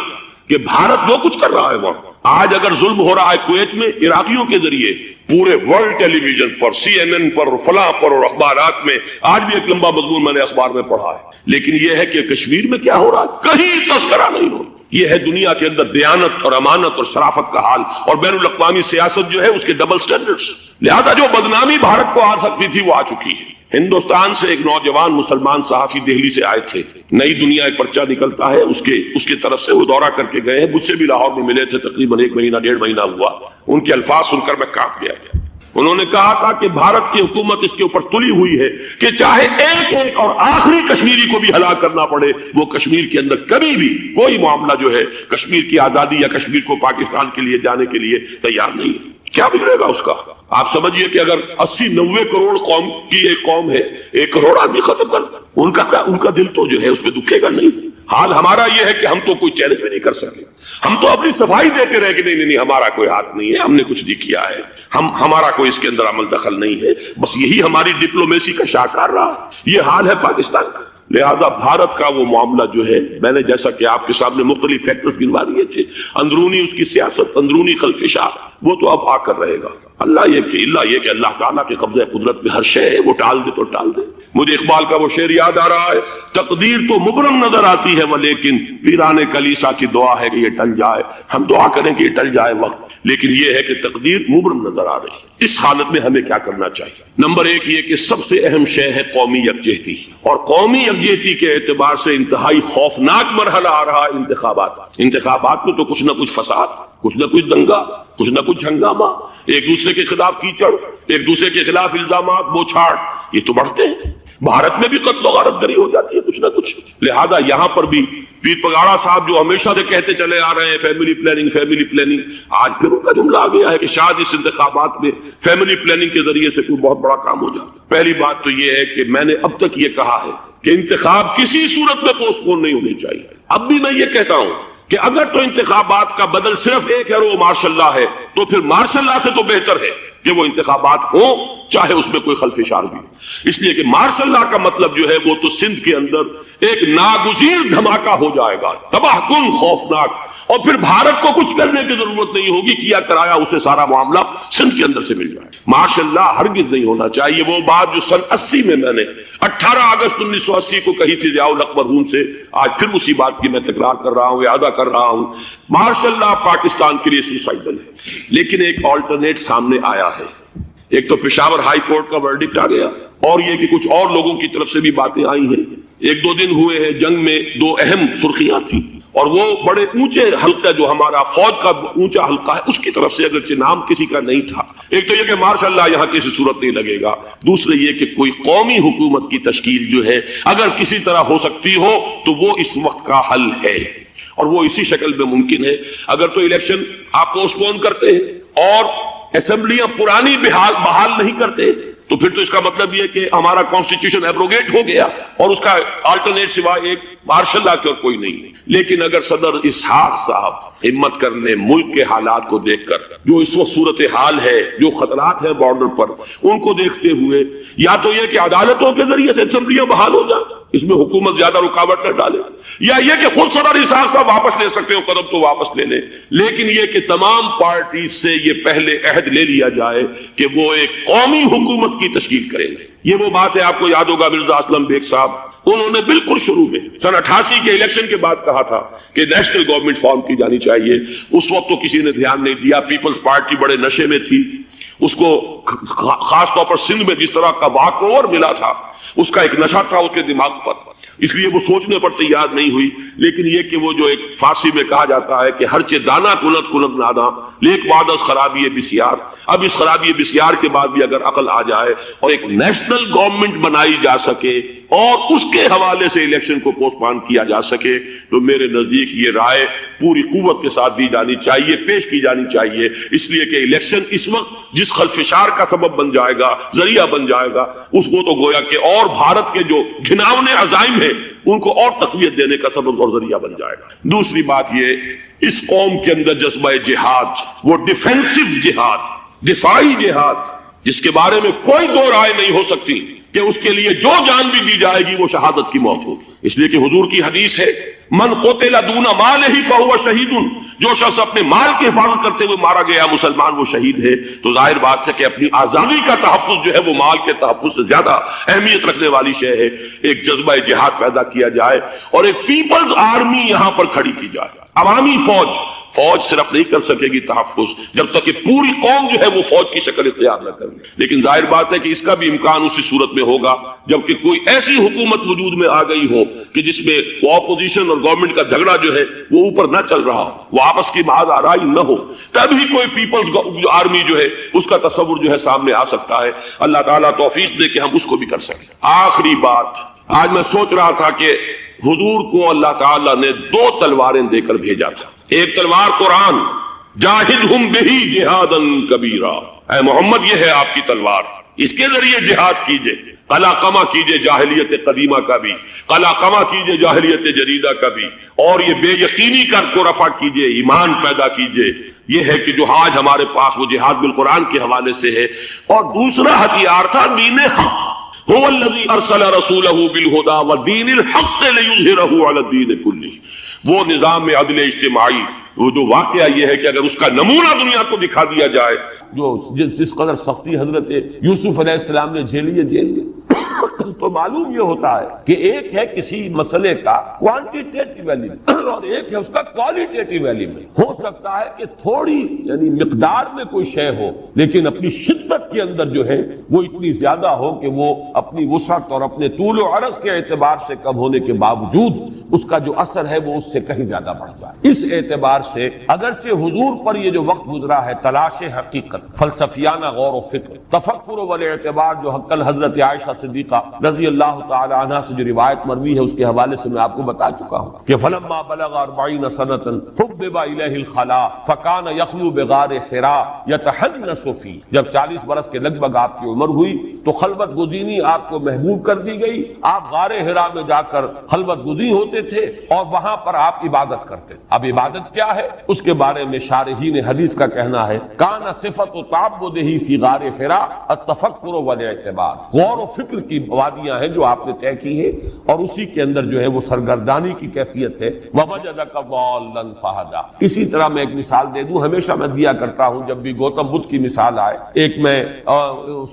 کہ بھارت جو کچھ کر رہا ہے وہاں. آج اگر ظلم ہو رہا ہے کویت میں عراقیوں کے ذریعے، پورے ورلڈ ٹیلی ویژن پر، CNN پر، فلاں پر، اور اخبارات میں، آج بھی ایک لمبا مضمون میں نے اخبار میں پڑھا ہے. لیکن یہ ہے کہ کشمیر میں کیا ہو رہا ہے کہیں تذکرہ نہیں ہو. یہ ہے دنیا کے اندر دیانت اور امانت اور شرافت کا حال، اور بین الاقوامی سیاست جو ہے اس کے ڈبل سٹینڈرڈز. لہذا جو بدنامی بھارت کو آ سکتی تھی وہ آ چکی ہے. ہندوستان سے ایک نوجوان مسلمان صحافی دہلی سے آئے تھے، نئی دنیا ایک پرچہ نکلتا ہے اس کے طرف سے، وہ دورہ کر کے گئے ہیں. مجھ سے بھی لاہور میں ملے تھے، تقریباً 1 مہینہ 1.5 مہینہ ہوا. ان کے الفاظ سن کر میں کانپ گیا. انہوں نے کہا تھا کہ بھارت کی حکومت اس کے اوپر تلی ہوئی ہے کہ چاہے ایک اور آخری کشمیری کو بھی ہلاک کرنا پڑے، وہ کشمیر کے اندر کبھی بھی کوئی معاملہ جو ہے کشمیر کی آزادی یا کشمیر کو پاکستان کے لیے جانے کے لیے تیار نہیں ہے. کیا بگڑے گا اس کا؟ آپ سمجھیے کہ اگر 80-90 کروڑ قوم کی ایک قوم ہے، 1 کروڑ آدمی ختم کر، ان کا دل تو جو ہے اس پہ دکھے گا نہیں. حال ہمارا یہ ہے کہ ہم تو کوئی چیلنج بھی نہیں کر سکتے. ہم تو اپنی صفائی دیتے رہے کہ نہیں ہمارا کوئی ہاتھ نہیں ہے، ہم نے کچھ نہیں کیا ہے، ہمارا کوئی اس کے اندر عمل دخل نہیں ہے. بس یہی ہماری ڈپلومیسی کا شاہکار رہا. یہ حال ہے پاکستان کا. لہذا بھارت کا وہ معاملہ جو ہے، میں نے جیسا کہ آپ کے سامنے مختلف فیکٹرز گنوا دیے تھے، اندرونی اس کی سیاست، اندرونی خلفشار، وہ تو اب آ کر رہے گا۔ اللہ یہ کہ اللہ تعالیٰ کے قبضہ قدرت میں ہر شے ہے، وہ ٹال دے تو ٹال دے۔ مجھے اقبال کا وہ شعر یاد آ رہا ہے، تقدیر تو مبرم نظر آتی ہے لیکن پیران کلیسا کی دعا ہے کہ یہ ٹل جائے۔ ہم دعا کریں کہ یہ ٹل جائے وقت، لیکن یہ ہے کہ تقدیر مبرم نظر آ رہی ہے۔ اس حالت میں ہمیں کیا کرنا چاہیے؟ نمبر ایک یہ کہ سب سے اہم شے ہے قومی یکجہتی، اور قومی یکجہتی کے اعتبار سے انتہائی خوفناک مرحلہ آ رہا ہے انتخابات میں تو کچھ نہ کچھ فساد، کچھ نہ کچھ دنگا، کچھ نہ کچھ ہنگامہ، ایک دوسرے کے خلاف کیچڑ، ایک دوسرے کے خلاف الزامات، بوچھاڑ، یہ تو بڑھتے ہیں۔ بھارت میں بھی قتل و غارت گری ہو جاتی ہے کچھ نہ کچھ۔ لہذا یہاں پر بھی پیر پگاڑا صاحب جو ہمیشہ سے کہتے چلے آ رہے ہیں فیملی پلاننگ، آج پھر ان کا جملہ آ گیا ہے کہ شاید اس انتخابات میں فیملی پلاننگ کے ذریعے سے کوئی بہت بڑا کام ہو جائے۔ پہلی بات تو یہ ہے کہ میں نے اب تک یہ کہا ہے کہ انتخاب کسی صورت میں پوسٹ پون نہیں ہونے چاہیے۔ اب بھی میں یہ کہتا ہوں کہ اگر تو انتخابات کا بدل صرف ایک ہے اور وہ مارشل لا ہے، تو پھر مارشل لا سے تو بہتر ہے کہ وہ انتخابات ہوں چاہے اس میں کوئی خلفشار بھی، اس لیے کہ مارشل لا کا مطلب جو ہے وہ تو سندھ کے اندر ایک ناگزیر دھماکہ ہو جائے گا، تباہ کن، خوفناک، اور پھر بھارت کو کچھ کرنے کی ضرورت نہیں ہوگی، کیا کرایا اسے سارا معاملہ سندھ کے اندر سے مل جائے۔ مارشل لا ہرگز نہیں ہونا چاہیے۔ وہ بات جو سن 80 میں نے 18 اگست 1980 کو کہی تھی ضیاء الحق مرحوم سے، آج پھر اسی بات کی میں تکرار کر رہا ہوں، اعادہ کر رہا ہوں۔ مارشل لا پاکستان کے لیے سوسائڈل ہے، لیکن ایک آلٹرنیٹ سامنے آیا ہے۔ ایک تو پشاور ہائی کورٹ کا ورڈکٹ آ گیا، اور یہ کہ کچھ اور لوگوں کی طرف سے بھی باتیں آئی ہیں۔ ایک دو دن ہوئے ہیں، جنگ میں دو اہم سرخیاں تھیں، اور وہ بڑے اونچے حلقہ جو ہمارا فوج کا اونچا حلقہ ہے اس کی طرف سے اگرچہ نام کسی کا نہیں تھا۔ ایک تو یہ کہ ماشاء اللہ یہاں کسی صورت نہیں لگے گا، دوسرے یہ کہ کوئی قومی حکومت کی تشکیل جو ہے اگر کسی طرح ہو سکتی ہو تو وہ اس وقت کا حل ہے، اور وہ اسی شکل میں ممکن ہے۔ اگر تو الیکشن آپ پوسٹ پون کرتے ہیں اور اسمبلیاں پرانی بحال نہیں کرتے تو پھر تو اس کا مطلب یہ کہ ہمارا کانسٹیٹیوشن ایبروگیٹ ہو گیا، اور اس کا آلٹرنیٹ سوائے ایک مارشل لا کے اور کوئی نہیں ہے۔ لیکن اگر صدر اسحاق صاحب ہمت کر لیں، ملک کے حالات کو دیکھ کر، جو اس وقت صورتحال ہے، جو خطرات ہیں بارڈر پر، ان کو دیکھتے ہوئے یا تو یہ کہ عدالتوں کے ذریعے سے اسمبلیاں بحال ہو جائیں، اس میں حکومت زیادہ رکاوٹ نہ ڈالے، یا یہ کہ خود صدر اسحاق صاحب واپس لے سکتے ہو قدم تو واپس لے لیں، لیکن یہ کہ تمام پارٹیز سے یہ پہلے عہد لے لیا جائے کہ وہ ایک قومی حکومت کی تشکیل کریں گے۔ یہ وہ بات ہے، آپ کو یاد ہوگا مرزا اسلم بیگ صاحب، انہوں نے بالکل شروع میں سن 88 کے الیکشن کے بعد کہا تھا کہ نیشنل گورنمنٹ فارم کی جانی چاہیے۔ اس وقت تو کسی نے دھیان نہیں دیا، پیپلز پارٹی بڑے نشے میں تھی، اس کو خاص طور پر سندھ میں جس طرح کا واک اوور ملا تھا، اس کا ایک نشہ تھا اس کے دماغ پر، اس لیے وہ سوچنے پر تیار نہیں ہوئی۔ لیکن یہ کہ وہ جو ایک فارسی میں کہا جاتا ہے کہ ہرچہ دانا کند ناداں لیک بعد از خرابی بسیار، اب اس خرابی بسیار کے بعد بھی اگر عقل آ جائے اور ایک نیشنل گورنمنٹ بنائی جا سکے اور اس کے حوالے سے الیکشن کو پوسٹ پون کیا جا سکے تو میرے نزدیک یہ رائے پوری قوت کے ساتھ دی جانی چاہیے، پیش کی جانی چاہیے، اس لیے کہ الیکشن اس وقت جس خلفشار کا سبب بن جائے گا، ذریعہ بن جائے گا، اس کو تو گویا کہ اور بھارت کے جو گھناؤنے عزائم ہیں ان کو اور تقویت دینے کا سبب اور ذریعہ بن جائے گا۔ دوسری بات یہ، اس قوم کے اندر جذبہ جہاد، وہ ڈیفینسو جہاد، دفاعی جہاد، جس کے بارے میں کوئی دو رائے نہیں ہو سکتی کہ اس کے لیے جو جان بھی دی جائے گی وہ شہادت کی موت ہوگی، اس لیے کہ حضور کی حدیث ہے من قتل دون مالہ فہو شہید، جو شخص اپنے مال کی حفاظت کرتے ہوئے مارا گیا مسلمان وہ شہید ہے۔ تو ظاہر بات ہے کہ اپنی آزادی کا تحفظ جو ہے وہ مال کے تحفظ سے زیادہ اہمیت رکھنے والی شے ہے۔ ایک جذبہ جہاد پیدا کیا جائے اور ایک پیپلز آرمی یہاں پر کھڑی کی جائے، عوامی فوج صرف نہیں کر سکے گی تحفظ جب تک کہ پوری قوم جو ہے وہ فوج کی شکل اختیار نہ کرے، لیکن ظاہر بات ہے کہ اس کا بھی امکان اسی صورت میں ہوگا جبکہ کوئی ایسی حکومت وجود میں آ گئی ہو کہ جس میں وہ اپوزیشن اور گورنمنٹ کا جھگڑا جو ہے وہ اوپر نہ چل رہا ہو، وہ آپس کی محض آرائی نہ ہو، تبھی کوئی پیپلز آرمی جو ہے اس کا تصور جو ہے سامنے آ سکتا ہے۔ اللہ تعالیٰ توفیق دے کہ ہم اس کو بھی کر سکیں۔ آخری بات، آج میں سوچ رہا تھا کہ حضور کو اللہ تعالیٰ نے دو تلواریں دے کر بھیجا تھا، ایک تلوار قرآن، جاہدہم بہی جہادا کبیرا، اے محمد یہ ہے آپ کی تلوار، اس کے ذریعے جہاد کیجئے، قلع قمع کیجئے جاہلیت قدیمہ کا بھی، قلع قمع کیجئے جاہلیت جدیدہ کا بھی، اور یہ بے یقینی کو رفع کیجئے، ایمان پیدا کیجئے۔ یہ ہے کہ جو آج ہمارے پاس وہ جہاد بالقرآن کے حوالے سے ہے، اور دوسرا ہتھیار تھا دین حق۔ هو الذی ارسل رسولہ بالہدی ودین الحق لیظہرہ علی الدین کلہ. وہ نظام عدل اجتماعی، وہ جو واقعہ یہ ہے کہ اگر اس کا نمونہ دنیا کو دکھا دیا جائے، جو جس قدر سختی حضرت یوسف علیہ السلام نے جھیلی ہے جیل میں، تو معلوم یہ ہوتا ہے کہ ایک ہے کسی مسئلے کا کوانٹیٹیٹیو ایلیمنٹ اور ایک ہے اس کا کوالٹیٹیو ایلیمنٹ. ہو سکتا ہے کہ تھوڑی یعنی مقدار میں کوئی شے ہو، لیکن اپنی شدت کے اندر جو ہے وہ اتنی زیادہ ہو کہ وہ اپنی وسعت اور اپنے طول و عرض کے اعتبار سے کم ہونے کے باوجود اس کا جو اثر ہے وہ اس سے کہیں زیادہ بڑھ جائے. اس اعتبار سے اگرچہ حضور پر یہ جو وقت گزرا ہے تلاش حقیقت، فلسفیانہ غور و فکر، تفکر والاعتبار، جو کل حضرت عائشہ صدیقہ رضی اللہ تعالی عنہا سے جو روایت مروی ہے اس کے حوالے سے میں آپ کو بتا چکا ہوں کہ فلما بلغ 40 سنة حبب الیہ الخلاء فکان یخلو بغار حراء یتحنس فیہ. جب 40 برس کے لگ بھگ آپ کی عمر ہوئی تو خلوت گزینی آپ کو محبوب کر دی گئی. آپ غار حراء میں جا کر خلوت گزین ہوتے تھے اور وہاں پر آپ عبادت کرتے. اب عبادت کیا ہے اس کے بارے میں شارحین حدیث کا کہنا ہے کان صفت تعبدہ فی غار حراء التفکر والاعتبار. غور و فکر کی وادیاں ہیں جو آپ نے طے کی ہے اور اسی کے اندر جو ہے وہ سرگردانی کی کیفیت ہے. ووجدک ضالا فہدی. اسی طرح میں ایک مثال دے دوں، ہمیشہ میں دیا کرتا ہوں جب بھی گوتم بدھ کی مثال آئے، ایک میں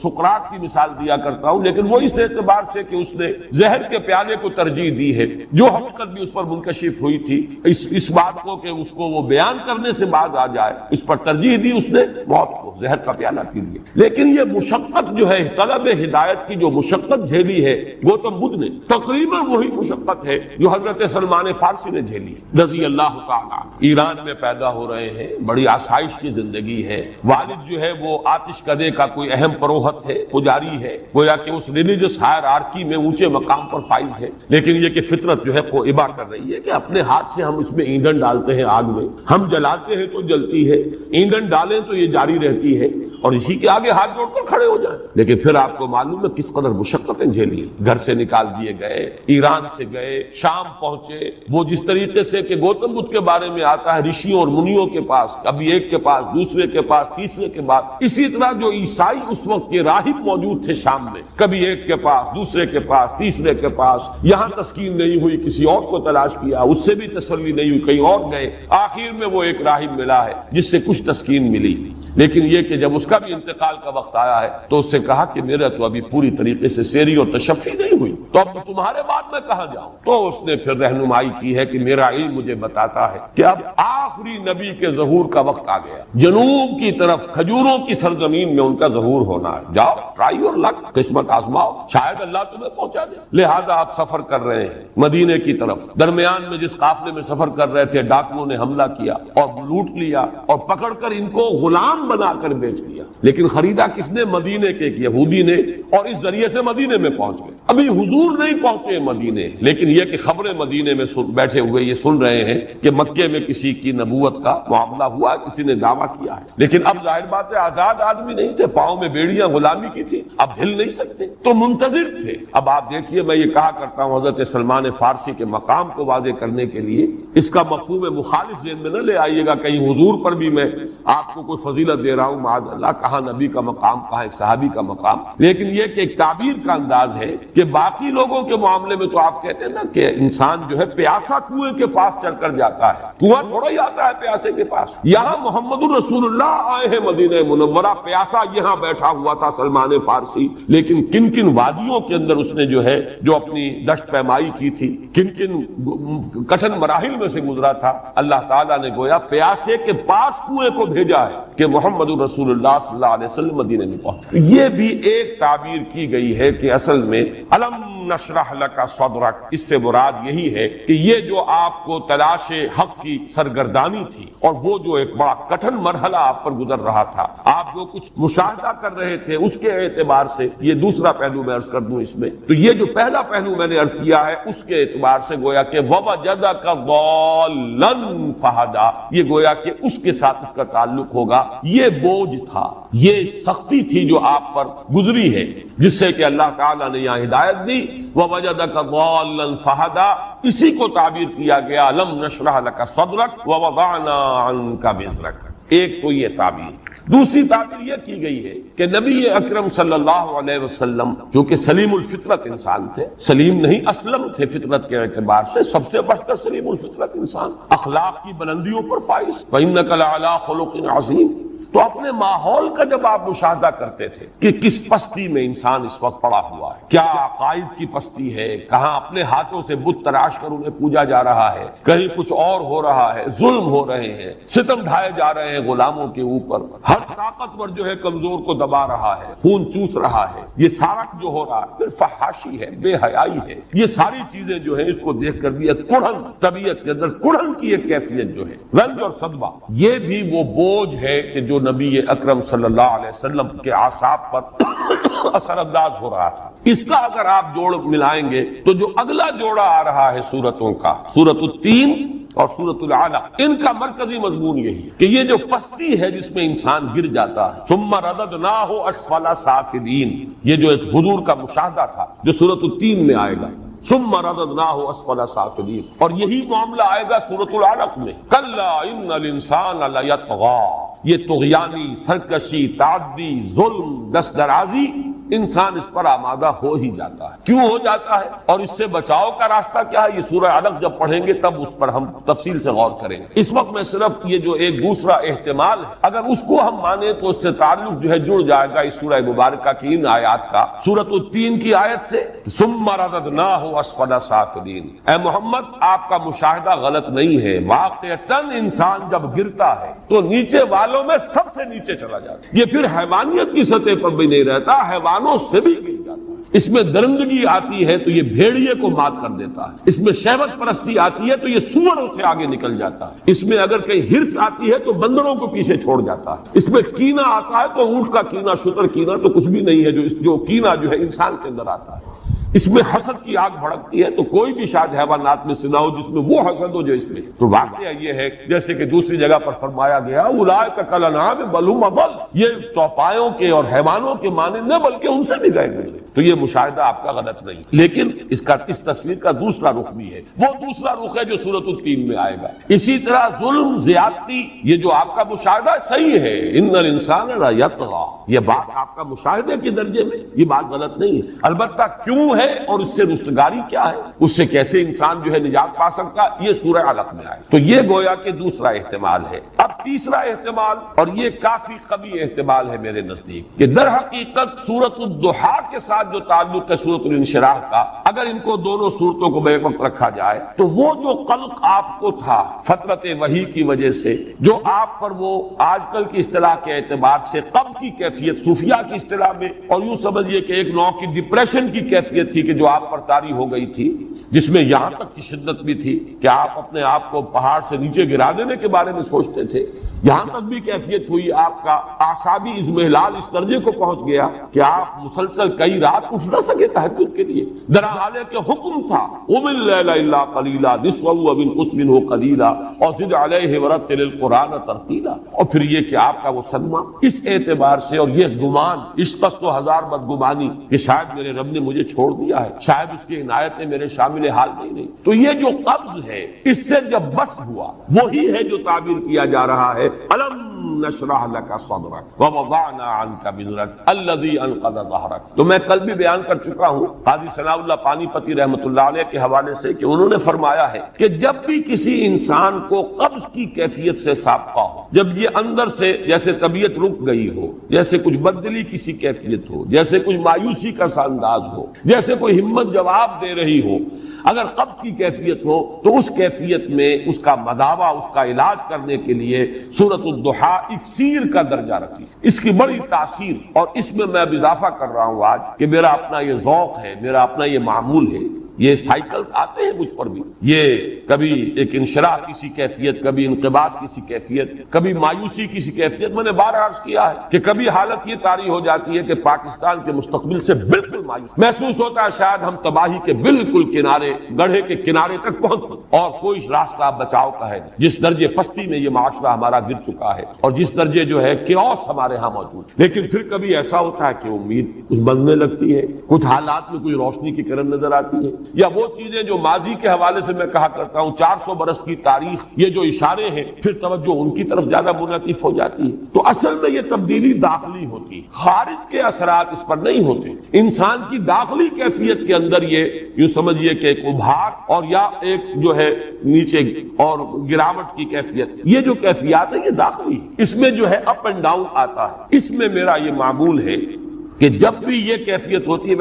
سقراط کی مثال دیا کرتا ہوں، لیکن وہ اس اعتبار سے کہ اس نے زہر کے پیالے کو ترجیح دی ہے، جو حقیقت بھی اس پر منکشف ہوئی تھی، اس بات کو کہ اس کو وہ بیان کرنے سے باز آ جائے، اس پر ترجیح دی اس نے موت کو، زہر کا پیالہ پی لیا. لیکن یہ مشقت جو ہے طلب ہدایت کی جو مشقت جھیلی ہے گوتم بدھ نے، تقریباً وہی مشقت ہے جو حضرت سلمان فارسی نے جھیلی رضی اللہ تعالیٰ. ایران میں پیدا ہو رہے ہیں، بڑی آسائش کی زندگی ہے، والد جو ہے وہ آتش کدے کا کوئی اہم پروہت ہے، پجاری ہے، گویا کہ اس ریلیجس ہائرارکی میں اونچے مقام پر فائز ہے. لیکن یہ کہ فطرت جو ہے وہ ابا کر رہی ہے کہ اپنے ہاتھ سے ہم اس میں ایندھن ڈالتے ہیں، آگ میں ہم جلاتے ہیں تو جلتی ہے، ایندھن ڈالیں تو یہ جاری رہتی ہے اور اسی کے آگے ہاتھ جوڑ کر کھڑے ہو جائیں. لیکن پھر آپ کو معلوم ہے کس قدر مشقتیں جھیلی. گھر سے نکال دیے گئے، ایران سے گئے، شام پہنچے. وہ جس طریقے سے کہ گوتم بدھ کے بارے میں آتا ہے رشیوں اور منیوں کے پاس، کبھی ایک کے پاس، دوسرے کے پاس، تیسرے کے پاس، اسی طرح جو عیسائی اس وقت کے راہب موجود تھے شام میں، کبھی ایک کے پاس، دوسرے کے پاس، تیسرے کے پاس. یہاں تسکین نہیں ہوئی، کسی اور کو تلاش کیا، اس سے بھی تسلی نہیں ہوئی، کہیں اور گئے. آخر میں وہ ایک راہب ملا ہے جس سے کچھ تسکین ملی. لیکن یہ کہ جب اس کا بھی انتقال کا وقت آیا ہے تو اس سے کہا کہ میرا تو ابھی پوری طریقے سے سیری اور تشفی نہیں ہوئی، تو اب تمہارے بعد میں کہاں جاؤں. تو اس نے پھر رہنمائی کی ہے کہ میرا علم مجھے بتاتا ہے کہ اب آخری نبی کے ظہور کا وقت آ گیا. جنوب کی طرف کھجوروں کی سرزمین میں ان کا ظہور ہونا ہے. جاؤ، ٹرائی یور لک، قسمت آزماؤ، شاید اللہ تمہیں پہنچا دے. لہذا آپ سفر کر رہے ہیں مدینے کی طرف. درمیان میں جس قافلے میں سفر کر رہے تھے ڈاکوؤں نے حملہ کیا اور لوٹ لیا اور پکڑ کر ان کو غلام بنا کر بیچ دیا. لیکن خریدا کس نے؟ مدینے کے ایک یہودی نے، اور اس ذریعے سے مدینے میں پہنچ گئے. ابھی حضور نہیں پہنچے مدینے، لیکن یہ کہ خبریں مدینے میں بیٹھے ہوئے یہ سن رہے ہیں کہ مکے میں کسی کی نبوت کا معاملہ ہوا ہے، کسی نے دعویٰ کیا ہے. لیکن اب ظاہر بات ہے آزاد آدمی نہیں تھے، پاؤں میں بیڑیاں غلامی کی تھی، اب ہل نہیں سکتے، تو منتظر تھے. اب آپ دیکھیے، میں یہ کہا کرتا ہوں حضرت سلمان فارسی کے مقام کو واضح کرنے کے لیے اس کا مفہوم مخالف ذہن میں نہ لے آئیے گا کہیں حضور پر بھی میں آپ کو کوئی فضیلت دے رہا ہوں، معاذ اللہ، کہاں نبی کا مقام، کہاں ایک صحابی کا مقام. لیکن یہ کہ ایک تعبیر کا انداز ہے کہ باقی لوگوں کے معاملے میں تو آپ کہتے ہیں نا کہ انسان جو ہے پیاسا کنویں کے پاس چل کر جاتا ہے، کنواں تھوڑا ہی آتا ہے پیاسے کے پاس. یہاں محمد الرسول اللہ آئے ہیں مدینہ منورہ، پیاسا یہاں بیٹھا ہوا تھا سلمان فارسی. لیکن کن کن وادیوں کے اندر اس نے جو ہے جو اپنی دشت پیمائی کی تھی، کن کن کٹھن مراحل میں سے گزرا تھا، اللہ تعالیٰ نے گویا پیاسے کے پاس کنویں کو بھیجا ہے کہ محمد الرسول اللہ صلی اللہ علیہ وسلم مدینے میں پہنچے. یہ بھی ایک تعبیر کی گئی ہے کہ اصل میں علم نشرح لک صدرک، اس سے مراد یہی ہے کہ یہ جو آپ کو تلاش حق کی سرگردانی تھی اور وہ جو ایک بڑا کٹھن مرحلہ آپ پر گزر رہا تھا، آپ جو کچھ مشاہدہ کر رہے تھے اس کے اعتبار سے، یہ دوسرا پہلو میں عرض کر دوں اس میں، تو یہ جو پہلا پہلو میں نے عرض کیا ہے اس کے اعتبار سے گویا کہ ووجدک ضالا فہدی، یہ گویا کہ اس کے ساتھ اس کا تعلق ہوگا. یہ بوجھ تھا، یہ سختی تھی جو آپ پر گزری ہے، جس سے کہ اللہ تعالیٰ نے یہاں ہدایت دی. وَوَجَدَكَ ضَالًّا فَهَدَىٰ، اسی کو تعبیر کیا گیا لَمْ نَشْرَحْ لَكَ صَدْرَكَ وَوَضَعْنَا عَنْكَ وِزْرَكَ. ایک تو یہ تعبیر. دوسری تعبیر یہ کی گئی ہے کہ نبی اکرم صلی اللہ علیہ وسلم جو کہ سلیم الفطرت انسان تھے، سلیم نہیں اسلم تھے فطرت کے اعتبار سے، سب سے بڑھ کر سلیم الفطرت انسان، اخلاق کی بلندیوں پر فائز، وَإِنَّكَ لَعَلَىٰ خُلُقٍ عَظِيمٍ۔ تو اپنے ماحول کا جب آپ مشاہدہ کرتے تھے کہ کس پستی میں انسان اس وقت پڑا ہوا ہے، کیا عقائد کی پستی ہے، کہاں اپنے ہاتھوں سے بت تراش کر انہیں پوجا جا رہا ہے، کہیں کچھ اور ہو رہا ہے، ظلم ہو رہے ہیں، ستم ڈھائے جا رہے ہیں غلاموں کے اوپر، ہر طاقتور جو ہے کمزور کو دبا رہا ہے، خون چوس رہا ہے، یہ سارا جو ہو رہا ہے پھر فحاشی ہے، بے حیائی ہے، یہ ساری چیزیں جو ہیں اس کو دیکھ کر بھی ایک کڑھن، طبیعت کے اندر کڑھن کی ایک کیفیت جو ہے، رنج اور صدمہ، یہ بھی وہ بوجھ ہے کہ جو نبی اکرم صلی اللہ علیہ وسلم کے اعصاب پر اثر انداز ہو رہا تھا۔ اس کا اگر آپ جوڑ ملائیں گے تو جو اگلا جوڑا آ رہا ہے سورتوں کا، سورۃ التین اور سورۃ العلق، ان کا مرکزی مضمون یہی ہے کہ یہ جو پستی ہے جس میں انسان گر جاتا ہے، ثم رددناہ اسفل سافلین، یہ جو ایک حضور کا مشاہدہ تھا جو سورۃ التین میں آئے گا، ثم رددناہ اسفل سافلین، اور یہی معاملہ آئے گا سورۃ العلق میں، کلا ان الانسان لیطغی، یہ طغیانی، سرکشی، تعدی، ظلم، دست درازی، انسان اس پر آمادہ ہو ہی جاتا ہے۔ کیوں ہو جاتا ہے اور اس سے بچاؤ کا راستہ کیا ہے، یہ سورہ علق جب پڑھیں گے تب اس پر ہم تفصیل سے غور کریں گے۔ اس وقت میں صرف یہ جو ایک دوسرا احتمال ہے اگر اس کو ہم مانیں تو اس سے تعلق جو ہے جڑ جائے گا اس سورہ مبارکہ کی ان آیات کا، سورۃ التین کی آیت سے، ثم رددناہ اسفل سافلین۔ اے محمد آپ کا مشاہدہ غلط نہیں ہے، واقعتاً انسان جب گرتا ہے تو نیچے والوں میں سب سے نیچے چلا جاتا ہے، یہ پھر حیوانیت کی سطح پر بھی نہیں رہتا، حیوانوں سے بھی گر جاتا ہے۔ اس میں درندگی آتی ہے تو یہ بھیڑیے کو مات کر دیتا ہے، اس میں شہوت پرستی آتی ہے تو یہ سوروں سے آگے نکل جاتا ہے، اس میں اگر کہیں ہرس آتی ہے تو بندروں کو پیچھے چھوڑ جاتا ہے، اس میں کینہ آتا ہے تو اونٹ کا کینہ، شتر کینہ تو کچھ بھی نہیں ہے جو کینہ جو ہے انسان کے اندر آتا ہے، اس میں حسد کی آگ بھڑکتی ہے تو کوئی بھی شاید حیوانات میں سے نہ ہو جس میں وہ حسد ہو جو اس میں۔ تو واقعہ یہ ہے جیسے کہ دوسری جگہ پر فرمایا گیا، اولئک کالانعام بل هم اضل، یہ چوپایوں کے اور حیوانوں کے مانند نہ بلکہ ان سے بھی گئے گزرے۔ تو یہ مشاہدہ آپ کا غلط نہیں، لیکن اس تصویر کا دوسرا رخ بھی ہے، وہ دوسرا رخ ہے جو سورۃ التین میں آئے گا۔ اسی طرح ظلم، زیادتی، یہ جو آپ کا مشاہدہ صحیح ہے، ان الانسان لیطغی، یہ بات آپ کا مشاہدے کے درجے میں، یہ بات غلط نہیں ہے، البتہ کیوں ہے اور اس سے رستگاری کیا ہے، اس سے کیسے انسان جو ہے نجات پا سکتا، یہ سورہ علق میں آئے۔ تو یہ گویا کہ دوسرا احتمال ہے۔ اب تیسرا احتمال، اور یہ کافی قوی احتمال ہے میرے نزدیک، کہ در حقیقت سورۃ الضحیٰ کے ساتھ جو تعلق ہے سورۃ الانشراح کا، اگر ان کو دونوں صورتوں کو بیک وقت رکھا جائے تو وہ جو قلق آپ کو تھا فترت وحی کی وجہ سے، جو آپ پر وہ آج کل کی اصطلاح کے اعتبار سے قبض کی کیفیت، صوفیہ کی اصطلاح میں، اور یوں سمجھیے کہ ایک نوع کی ڈپریشن کی کیفیت تھی کہ جو آپ پر طاری ہو گئی تھی، جس میں یہاں تک کی شدت بھی تھی کہ آپ اپنے آپ کو پہاڑ سے نیچے گرا دینے کے بارے میں سوچتے تھے، یہاں تک بھی کیفیت ہوئی آپ کا اعصابی اضمحلال اس درجے کو پہنچ گیا کہ آپ مسلسل کئی رات اٹھ نہ سکے تہجد کے لیے، درحالے کہ حکم تھا قم اللیل الا قلیلا نصفہ او انقص منہ قلیلا اور زد علیہ ورتل القرآن ترتیلا۔ اور پھر یہ کہ آپ کا وہ صدمہ اس اعتبار سے، اور یہ گمان، اس قصد و ہزار بدگمانی کہ شاید میرے رب نے مجھے چھوڑ دیا ہے، شاید اس کی عنایتیں میرے شامل حال نہیں۔ تو یہ جو قبض ہے اس سے جب بس ہوا، وہی ہے جو تعبیر کیا جا رہا ہے الم نشرح لك صدرك ووضعنا عنك وزرك الذي انقض ظهرك۔ تو میں کل بھی بیان کر چکا ہوں قاضی ثناء اللہ پانی پتی رحمۃ اللہ علیہ کے حوالے سے کہ انہوں نے فرمایا ہے کہ جب بھی کسی انسان کو قبض کی کیفیت سے سابقہ ہو، جب یہ اندر سے جیسے طبیعت رک گئی ہو، جیسے کچھ بددلی کسی کیفیت ہو، جیسے کچھ مایوسی کا سا انداز ہو، جیسے کوئی ہمت جواب دے رہی ہو، اگر قبض کی کیفیت ہو تو اس کیفیت میں اس کا مداوع، اس کا علاج کرنے کے لیے سورۃ الضحیٰ اکسیر کا درجہ رکھی، اس کی بڑی تاثیر۔ اور اس میں اب اضافہ کر رہا ہوں آج کہ میرا اپنا یہ ذوق ہے، میرا اپنا یہ معمول ہے، یہ سائیکل آتے ہیں مجھ پر بھی، یہ کبھی ایک انشراح کسی کیفیت، کبھی انقباض کسی کیفیت، کبھی مایوسی کسی کیفیت۔ میں نے بار عرض کیا ہے کہ کبھی حالت یہ طاری ہو جاتی ہے کہ پاکستان کے مستقبل سے بالکل مایوس محسوس ہوتا ہے، شاید ہم تباہی کے بالکل کنارے، گڑھے کے کنارے تک پہنچ سکتے اور کوئی راستہ بچاؤ کا ہے نہیں، جس درجے پستی میں یہ معاشرہ ہمارا گر چکا ہے اور جس درجے جو ہے کیوس ہمارے ہاں موجود۔ لیکن پھر کبھی ایسا ہوتا ہے کہ امید کچھ بننے لگتی ہے، کچھ حالات میں کوئی روشنی کی کرن نظر آتی ہے، یا وہ چیزیں جو ماضی کے حوالے سے میں کہا کرتا ہوں 400 برس کی تاریخ، یہ جو اشارے ہیں، پھر توجہ ان کی طرف زیادہ منعطف ہو جاتی ہے۔ تو اصل میں یہ تبدیلی داخلی ہوتی ہے، خارج کے اثرات اس پر نہیں ہوتے۔ انسان کی داخلی کیفیت کے اندر یہ یوں سمجھیے کہ ایک ابھار اور یا ایک جو ہے نیچے اور گراوٹ کی کیفیت، یہ جو کیفیات ہے یہ داخلی ہے، اس میں جو ہے اپ اینڈ ڈاؤن آتا ہے۔ اس میں میرا یہ معمول ہے کہ جب بھی یہ کیفیت ہوتی ہے،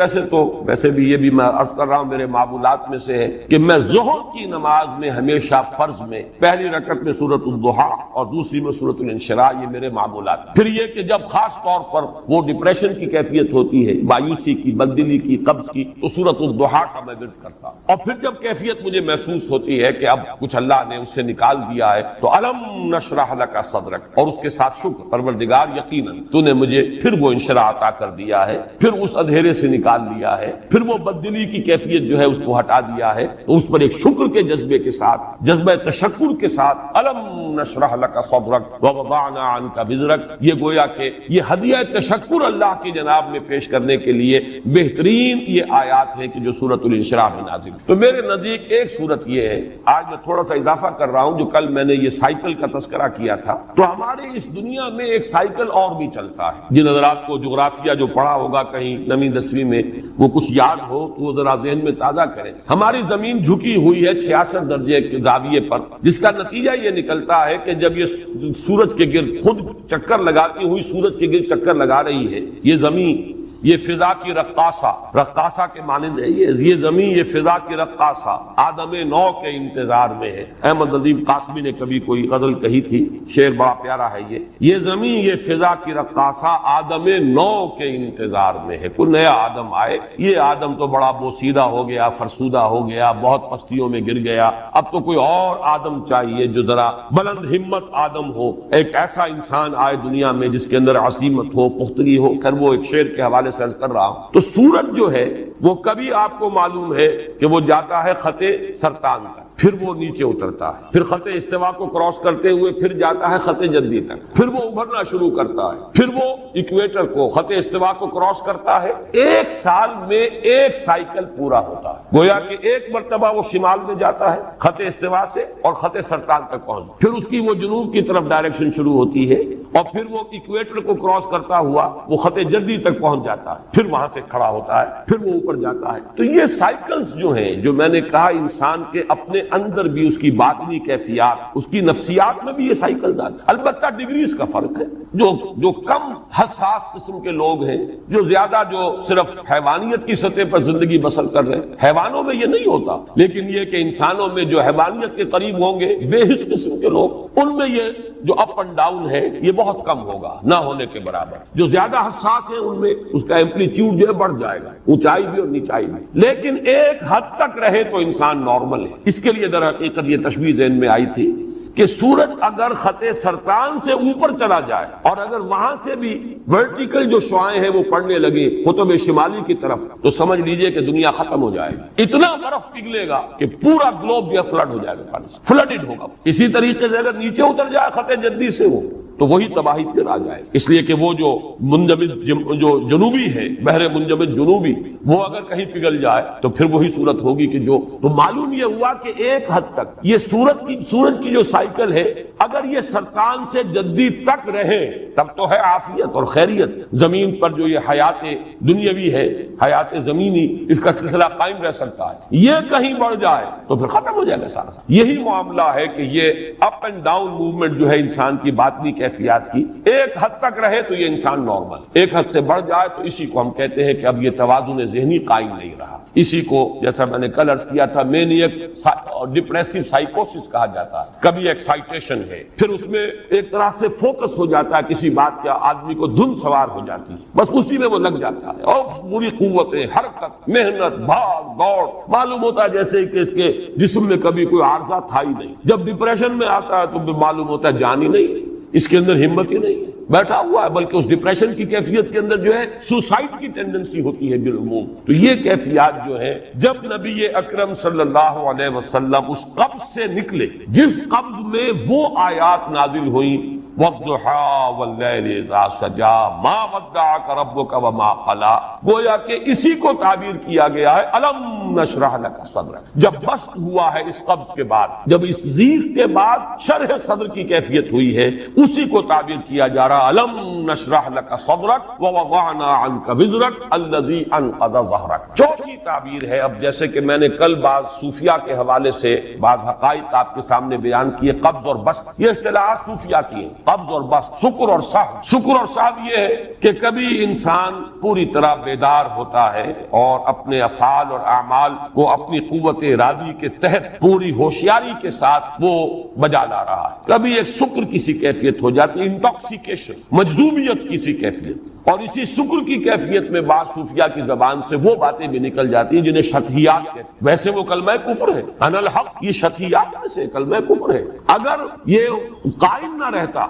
ویسے بھی یہ بھی میں عرض کر رہا ہوں میرے معمولات میں سے ہے کہ میں ظہر کی نماز میں ہمیشہ فرض میں پہلی رکعت میں سورۃ الضحیٰ اور دوسری میں سورۃ الانشراح، یہ میرے معمولات۔ پھر یہ کہ جب خاص طور پر وہ ڈپریشن کی کیفیت ہوتی ہے، مایوسی کی، بددلی کی، قبض کی، تو سورۃ الضحیٰ کا میں ورد کرتا ہوں۔ اور پھر جب کیفیت مجھے محسوس ہوتی ہے کہ اب کچھ اللہ نے اس سے نکال دیا ہے، تو الم نشرح لک صدرک، اور اس کے ساتھ شکر، پروردگار یقیناً تو نے مجھے پھر وہ انشراح عطا کر دیا ہے، پھر اس اندھیرے سے نکال لیا ہے، پھر وہ بددلی کی کیفیت جو ہے اس کو ہٹا دیا ہے، تو اس پر ایک شکر کے جذبے کے ساتھ، جذبہ تشکر کے ساتھ، الم نشرح لک صدرک ووضعنا عنک وزرک، یہ گویا کہ یہ ہدیہ تشکر اللہ کی جناب میں پیش کرنے کے لیے بہترین یہ آیات ہیں کہ جو سورۃ الانشراح میں نازل۔ تو میرے نزدیک ایک سورت یہ ہے، آج میں تھوڑا سا اضافہ کر رہا ہوں، جو کل میں نے یہ سائیکل کا تذکرہ کیا تھا، تو ہمارے اس دنیا میں ایک سائیکل اور بھی چلتا ہے۔ جن حضرات کو جغرافیہ جو پڑھا ہوگا کہیں 9ویں 10ویں میں، وہ کچھ یاد ہو تو وہ ذرا ذہن میں تازہ کریں۔ ہماری زمین جھکی ہوئی ہے 66 درجے کے زاویے پر، جس کا نتیجہ یہ نکلتا ہے کہ جب یہ سورج کے گرد خود چکر لگاتی ہوئی سورج کے گرد چکر لگا رہی ہے، یہ زمین، یہ فضا کی رقاصہ کے مانند ہے، یہ زمین، یہ فضا کی رقاصہ آدم نو کے انتظار میں ہے۔ احمد ندیم قاسمی نے کبھی کوئی غزل کہی تھی، شعر بڑا پیارا ہے یہ زمین، یہ فضا کی رقاصہ آدم نو کے انتظار میں ہے، کوئی نیا آدم آئے۔ یہ آدم تو بڑا بوسیدہ ہو گیا، فرسودہ ہو گیا، بہت پستیوں میں گر گیا، اب تو کوئی اور آدم چاہیے جو ذرا بلند ہمت آدم ہو، ایک ایسا انسان آئے دنیا میں جس کے اندر عظیمت ہو، پختگی ہو۔ پھر وہ ایک شعر کے حوالے سے کر رہا ہوں، تو سورج جو ہے وہ کبھی آپ کو معلوم ہے کہ وہ جاتا ہے خط سرطان کا، پھر وہ نیچے اترتا ہے، پھر خط استوا کو کراس کرتے ہوئے پھر جاتا ہے خط جدی تک، پھر وہ ابھرنا شروع کرتا ہے، پھر وہ ایکویٹر کو، خط استوا کو کراس کرتا ہے۔ ایک سال میں ایک سائیکل پورا ہوتا ہے، گویا کہ ایک مرتبہ وہ شمال میں جاتا ہے خط استوا سے اور خط سرطان تک پہنچ، پھر اس کی وہ جنوب کی طرف ڈائریکشن شروع ہوتی ہے، اور پھر وہ ایکویٹر کو کراس کرتا ہوا وہ خط جدی تک پہنچ جاتا ہے، پھر وہاں سے کھڑا ہوتا ہے، پھر وہ اوپر جاتا ہے۔ تو یہ سائیکلز جو ہیں، جو میں نے کہا انسان کے اپنے اندر بھی اس کی باطنی کیفیات، اس کی نفسیات میں بھی یہ سائیکلز آتے ہیں۔ البتہ ڈگریز کا فرق ہے، جو کم حساس قسم کے لوگ ہیں، جو زیادہ جو صرف حیوانیت کی سطح پر زندگی بسر کر رہے ہیں، حیوانوں میں یہ نہیں ہوتا، لیکن یہ کہ انسانوں میں جو حیوانیت کے قریب ہوں گے، بے حس قسم کے لوگ، ان میں یہ جو اپ اینڈ ڈاؤن ہے یہ بہت کم ہوگا، نہ ہونے کے برابر۔ جو زیادہ حساس ہیں ان میں اس کا ایمپلیٹیوڈ جو ہے بڑھ جائے گا، اونچائی بھی اور نیچائی بھی، لیکن ایک حد تک رہے تو انسان نارمل ہے۔ اس کے لیے در حقیقت یہ تشبیہ ذہن میں آئی تھی کہ سورج اگر خط سرطان سے اوپر چلا جائے اور اگر وہاں سے بھی ورٹیکل جو شعاعیں ہیں وہ پڑنے لگے قطب شمالی کی طرف، تو سمجھ لیجئے کہ دنیا ختم ہو جائے گی۔ اتنا برف پگھلے گا کہ پورا گلوب جو ہے فلڈ ہو جائے گا، پانی سے فلڈڈ ہوگا۔ اسی طریقے سے اگر نیچے اتر جائے خط جدی سے وہ، تو وہی تباہی پھر آ جائے، اس لیے کہ وہ جو منجمد جو جنوبی ہے، بحر منجمد جنوبی، وہ اگر کہیں پگھل جائے تو پھر وہی صورت ہوگی کہ جو، تو معلوم یہ ہوا کہ ایک حد تک یہ سورج کی جو سائیکل ہے، اگر یہ سرطان سے جدی تک رہے تب تو ہے عافیت اور خیریت، زمین پر جو یہ حیات دنیاوی ہے، حیات زمینی، اس کا سلسلہ قائم رہ سکتا ہے۔ یہ کہیں بڑھ جائے تو پھر ختم ہو جائے گا سارا۔ یہی معاملہ ہے کہ یہ اپ اینڈ ڈاؤن موومنٹ جو ہے انسان کی باطنی کیفیات کی، ایک حد تک رہے تو یہ انسان نارمل، ایک حد سے بڑھ جائے تو اسی کو ہم کہتے ہیں کہ اب یہ توازن ذہنی قائم نہیں رہا۔ اسی کو جیسا میں نے کل عرض کیا تھا مینیک اور ڈپریسو سائیکوسس کہا جاتا ہے۔ کبھی ایکسائٹیشن ہے، پھر اس میں ایک طرح سے فوکس ہو جاتا ہے کسی بات کا، آدمی کو دھن سوار ہو جاتی ہے، بس اسی میں وہ لگ جاتا ہے، اور پوری قوتیں، حرکت، محنت، بھاگ دوڑ، معلوم ہوتا ہے جیسے کہ اس کے جسم میں کبھی کوئی عارضہ تھا ہی نہیں۔ جب ڈپریشن میں آتا ہے تو معلوم ہوتا ہے جان ہی نہیں، اس کے اندر ہمت ہی نہیں ہے، بیٹھا ہوا ہے، بلکہ اس ڈپریشن کی کیفیت کے اندر جو ہے سوسائڈ کی ٹینڈنسی ہوتی ہے بالعموم۔ تو یہ کیفیات جو ہے، جب نبی اکرم صلی اللہ علیہ وسلم اس قبض سے نکلے جس قبض میں وہ آیات نازل ہوئیں والضحى واللیل اذا سجا ما ودعك ربك وما قلى، گویا کہ اسی کو تعبیر کیا گیا ہے الم نشرح لك صدرك، جب بسط ہوا ہے اس قبض کے بعد، جب اس ضیق کے بعد شرح صدر کی کیفیت ہوئی ہے، اسی کو تعبیر کیا جا رہا الم نشرح لك صدرك ووضعنا عنك وزرك الذي انقض ظهرك۔ چوتھی تعبیر ہے، اب جیسے کہ میں نے کل بعض صوفیہ کے حوالے سے بعض حقائق آپ کے سامنے بیان کیے، قبض اور بسط، یہ اصطلاحات صوفیہ کی ہیں، قبض اور بسط، شکر اور سہو۔ شکر اور سہو یہ ہے کہ کبھی انسان پوری طرح بیدار ہوتا ہے اور اپنے افعال اور اعمال کو اپنی قوت ارادی کے تحت پوری ہوشیاری کے ساتھ وہ بجا لا رہا ہے، کبھی ایک شکر کی سی کیفیت ہو جاتی ہے، انٹاکسیکیشن، مجذوبیت کی سی کیفیت، اور اسی شکر کی کیفیت میں بعض صوفیہ کی زبان سے وہ باتیں بھی نکل جاتی ہیں جنہیں شطحیات کہتے ہیں، ویسے وہ کلمہ کفر ہے، انا الحق، یہ شطحیات میں سے کلمہ کفر ہے۔ اگر یہ قائم نہ رہتا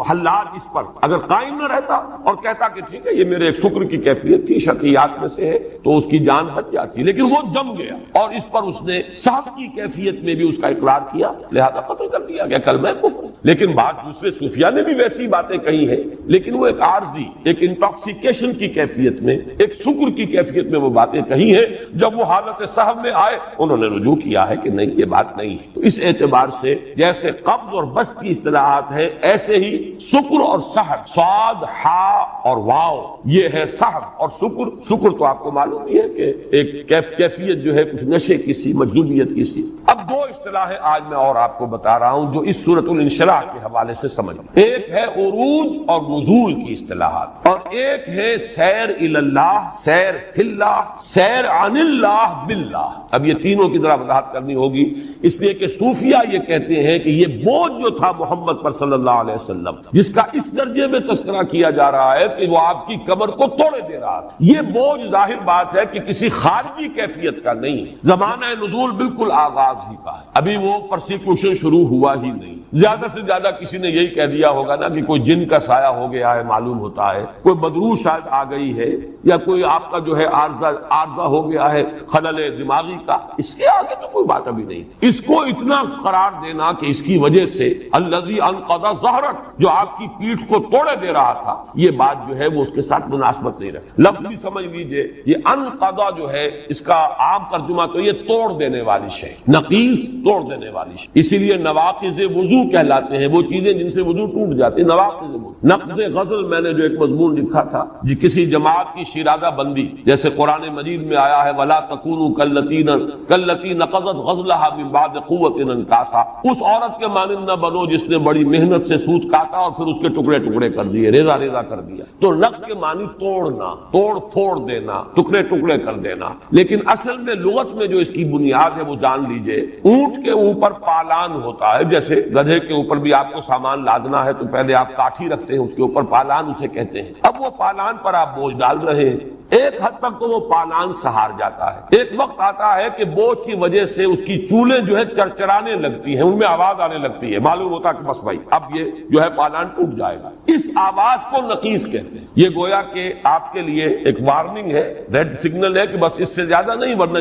حلال اس پر، اگر قائم نہ رہتا اور کہتا کہ ٹھیک ہے یہ میرے ایک شکر کی کیفیت تھی، شطحیات میں سے ہے، تو اس کی جان بچ جاتی، لیکن وہ جم گیا اور اس پر اس نے سہو کی کیفیت میں بھی اس کا اقرار کیا، لہذا قتل کر دیا گیا، کلمہ کفر ہے۔ لیکن بعض دوسرے صوفیہ نے بھی ویسی باتیں کہی ہیں، لیکن وہ ایک عارضی، ایک انٹاکسیکیشن کی کیفیت میں، ایک شکر کی کیفیت میں وہ باتیں کہی ہیں، جب وہ حالت سہو میں آئے انہوں نے رجوع کیا ہے کہ نہیں یہ بات نہیں ہے۔ تو اس اعتبار سے جیسے قبض اور بسط کی اصطلاحات ہیں، ایسے ہی شکر اور سہو، صاد ہا اور واو، یہ ہے سہو اور شکر۔ شکر تو آپ کو معلوم ہی ہے کہ ایک کیفیت جو ہے کچھ نشے کی سی، مجذوبیت کی سی۔ اب دو اصطلاحیں آج میں اور آپ کو بتا رہا ہوں جو اس سورۃ الانشراح کے حوالے سے سمجھ، ایک ہے عروج اور نزول کی اصطلاحات، اور ایک ہے سیر الی اللہ، سیر فی اللہ، سیر عن اللہ باللہ۔ اب یہ تینوں کی ذرا وضاحت کرنی ہوگی، اس لیے کہ صوفیہ یہ کہتے ہیں کہ یہ بوجھ جو تھا محمد پر صلی اللہ علیہ وسلم، جس کا اس درجے میں تذکرہ کیا جا رہا ہے کہ وہ آپ کی کمر کو توڑے دے رہا تھا، یہ بوجھ ظاہر بات ہے کہ کسی خارجی کیفیت کا نہیں ہے، زمانہ نزول بالکل آغاز ہی کا ہے، ابھی وہ پرسیکیوشن شروع ہوا ہی نہیں۔ زیادہ سے زیادہ کسی نے یہی کہہ دیا ہوگا نا کہ کوئی جن کا سایہ ہو گیا ہے، معلوم ہوتا ہے کوئی بدروح شاید آ گئی ہے، یا کوئی آپ کا جو ہے عارضہ ہو گیا ہے خلل دماغی کا، اس کے آگے تو کوئی بات ابھی نہیں۔ اس کو اتنا قرار دینا کہ اس کی وجہ سے الذی انقض ظہرک، جو آپ کی پیٹھ کو توڑے دے رہا تھا، یہ بات جو ہے وہ اس کے ساتھ مناسبت نہیں رکھتی۔ لفظ بھی سمجھ لیجئے، یہ انقضا جو ہے اس کا عام ترجمہ تو یہ توڑ دینے والی شے، نقیض توڑ دینے والی شے، اسی لیے نواقض وضو کہلاتے ہیں وہ چیزیں جن سے وضو ٹوٹ جاتے ہیں، نواقض وضو۔ نقض غزل میں نے جو ایک مضمون لکھا تھا، کسی جماعت کی شیرازہ بندی، جیسے قرآن مجید میں آیا ہے وَلَا تَكُونُوا كَالَّتِي نَقَضَتْ غَزْلَهَا مِن بَعْدِ قُوَّةٍ أَنكَاثًا، اس عورت کے مانند نہ بنو جس نے بڑی محنت سے سوت کاٹا اور پھر اس کے ٹکڑے ٹکڑے کر دیے، ریزہ ریزہ کر دیا۔ تو نقض کے معنی توڑنا، توڑ پھوڑ دینا، ٹکڑے ٹکڑے کر دینا، لیکن اصل میں لغت میں جو اس کی بنیاد ہے وہ جان لیجئے، اونٹ کے اوپر پالان ہوتا ہے، جیسے گدھے کے اوپر بھی آپ کو سامان لادنا ہے تو پہلے آپ کاٹھی رکھتے ہیں، اس کے اوپر پالان اسے کہتے ہیں۔ اب وہ پالان پر آپ بوجھ ڈال رہے ہیں، ایک حد تک تو وہ پالان سہار جاتا ہے، ایک وقت آتا ہے کہ بوجھ کی وجہ سے اس کی چولیں جو ہے چرچرانے لگتی ہیں، ان میں آواز آنے لگتی ہے، معلوم ہوتا کہ بس بھائی اب یہ جو ہے پالان ٹوٹ جائے گا۔ اس آواز کو نقیص کہتے ہیں۔ یہ گویا کہ آپ کے لیے ایک وارننگ ہے، ریڈ سگنل ہے کہ بس اس سے زیادہ نہیں، ورنہ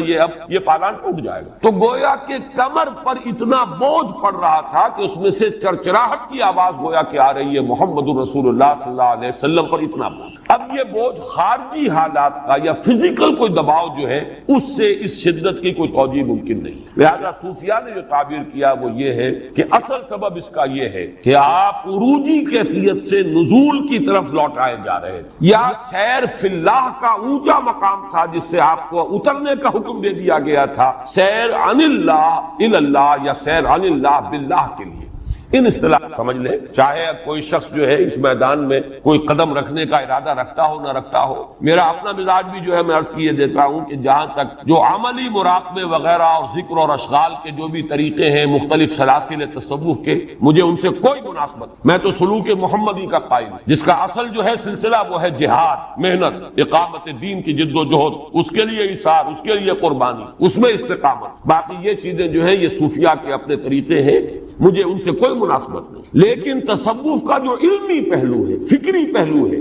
یہ پالان ٹوٹ جائے گا۔ تو گویا کہ کمر پر اتنا بوجھ پڑ رہا تھا کہ اس میں سے چرچراہٹ کی آواز گویا کہ آ رہی ہے، محمد الرسول اللہ صلی اللہ علیہ وسلم پر اتنا بوجھ۔ اب یہ بوجھ خارجی حالات کا یا فزیکل کوئی دباؤ جو ہے اس سے اس شدت کی کوئی توجیہ ممکن نہیں۔ لہذا صوفیہ نے جو تعبیر کیا وہ یہ ہے کہ اصل سبب اس کا یہ ہے کہ آپ عروجی کیفیت سے نزول کی طرف لوٹائے جا رہے ہیں، یا سیر فی اللہ کا اونچا مقام تھا جس سے آپ کو اترنے کا حکم دے دیا گیا تھا، سیر عن اللہ الی اللہ یا سیر عن اللہ باللہ کے لیے۔ ان اصطلاح سمجھ لیں، چاہے کوئی شخص جو ہے اس میدان میں کوئی قدم رکھنے کا ارادہ رکھتا ہو نہ رکھتا ہو، میرا اپنا مزاج بھی جو ہے میں عرض کیے دیتا ہوں کہ جہاں تک جو عملی مراقبے وغیرہ اور ذکر اور اشغال کے جو بھی طریقے ہیں مختلف سلاسل تصوف کے، مجھے ان سے کوئی مناسبت، میں تو سلوک محمدی کا قائل ہوں، جس کا اصل جو ہے سلسلہ وہ ہے جہاد، محنت، اقامت دین کی جد و جہد، اس کے لیے ایثار، اس کے لیے قربانی، اس میں استقامت۔ باقی یہ چیزیں جو ہیں یہ صوفیہ کے اپنے طریقے ہیں، مجھے ان سے کوئی مناسبت نہیں۔ لیکن تصوف کا جو علمی پہلو ہے، فکری پہلو ہے،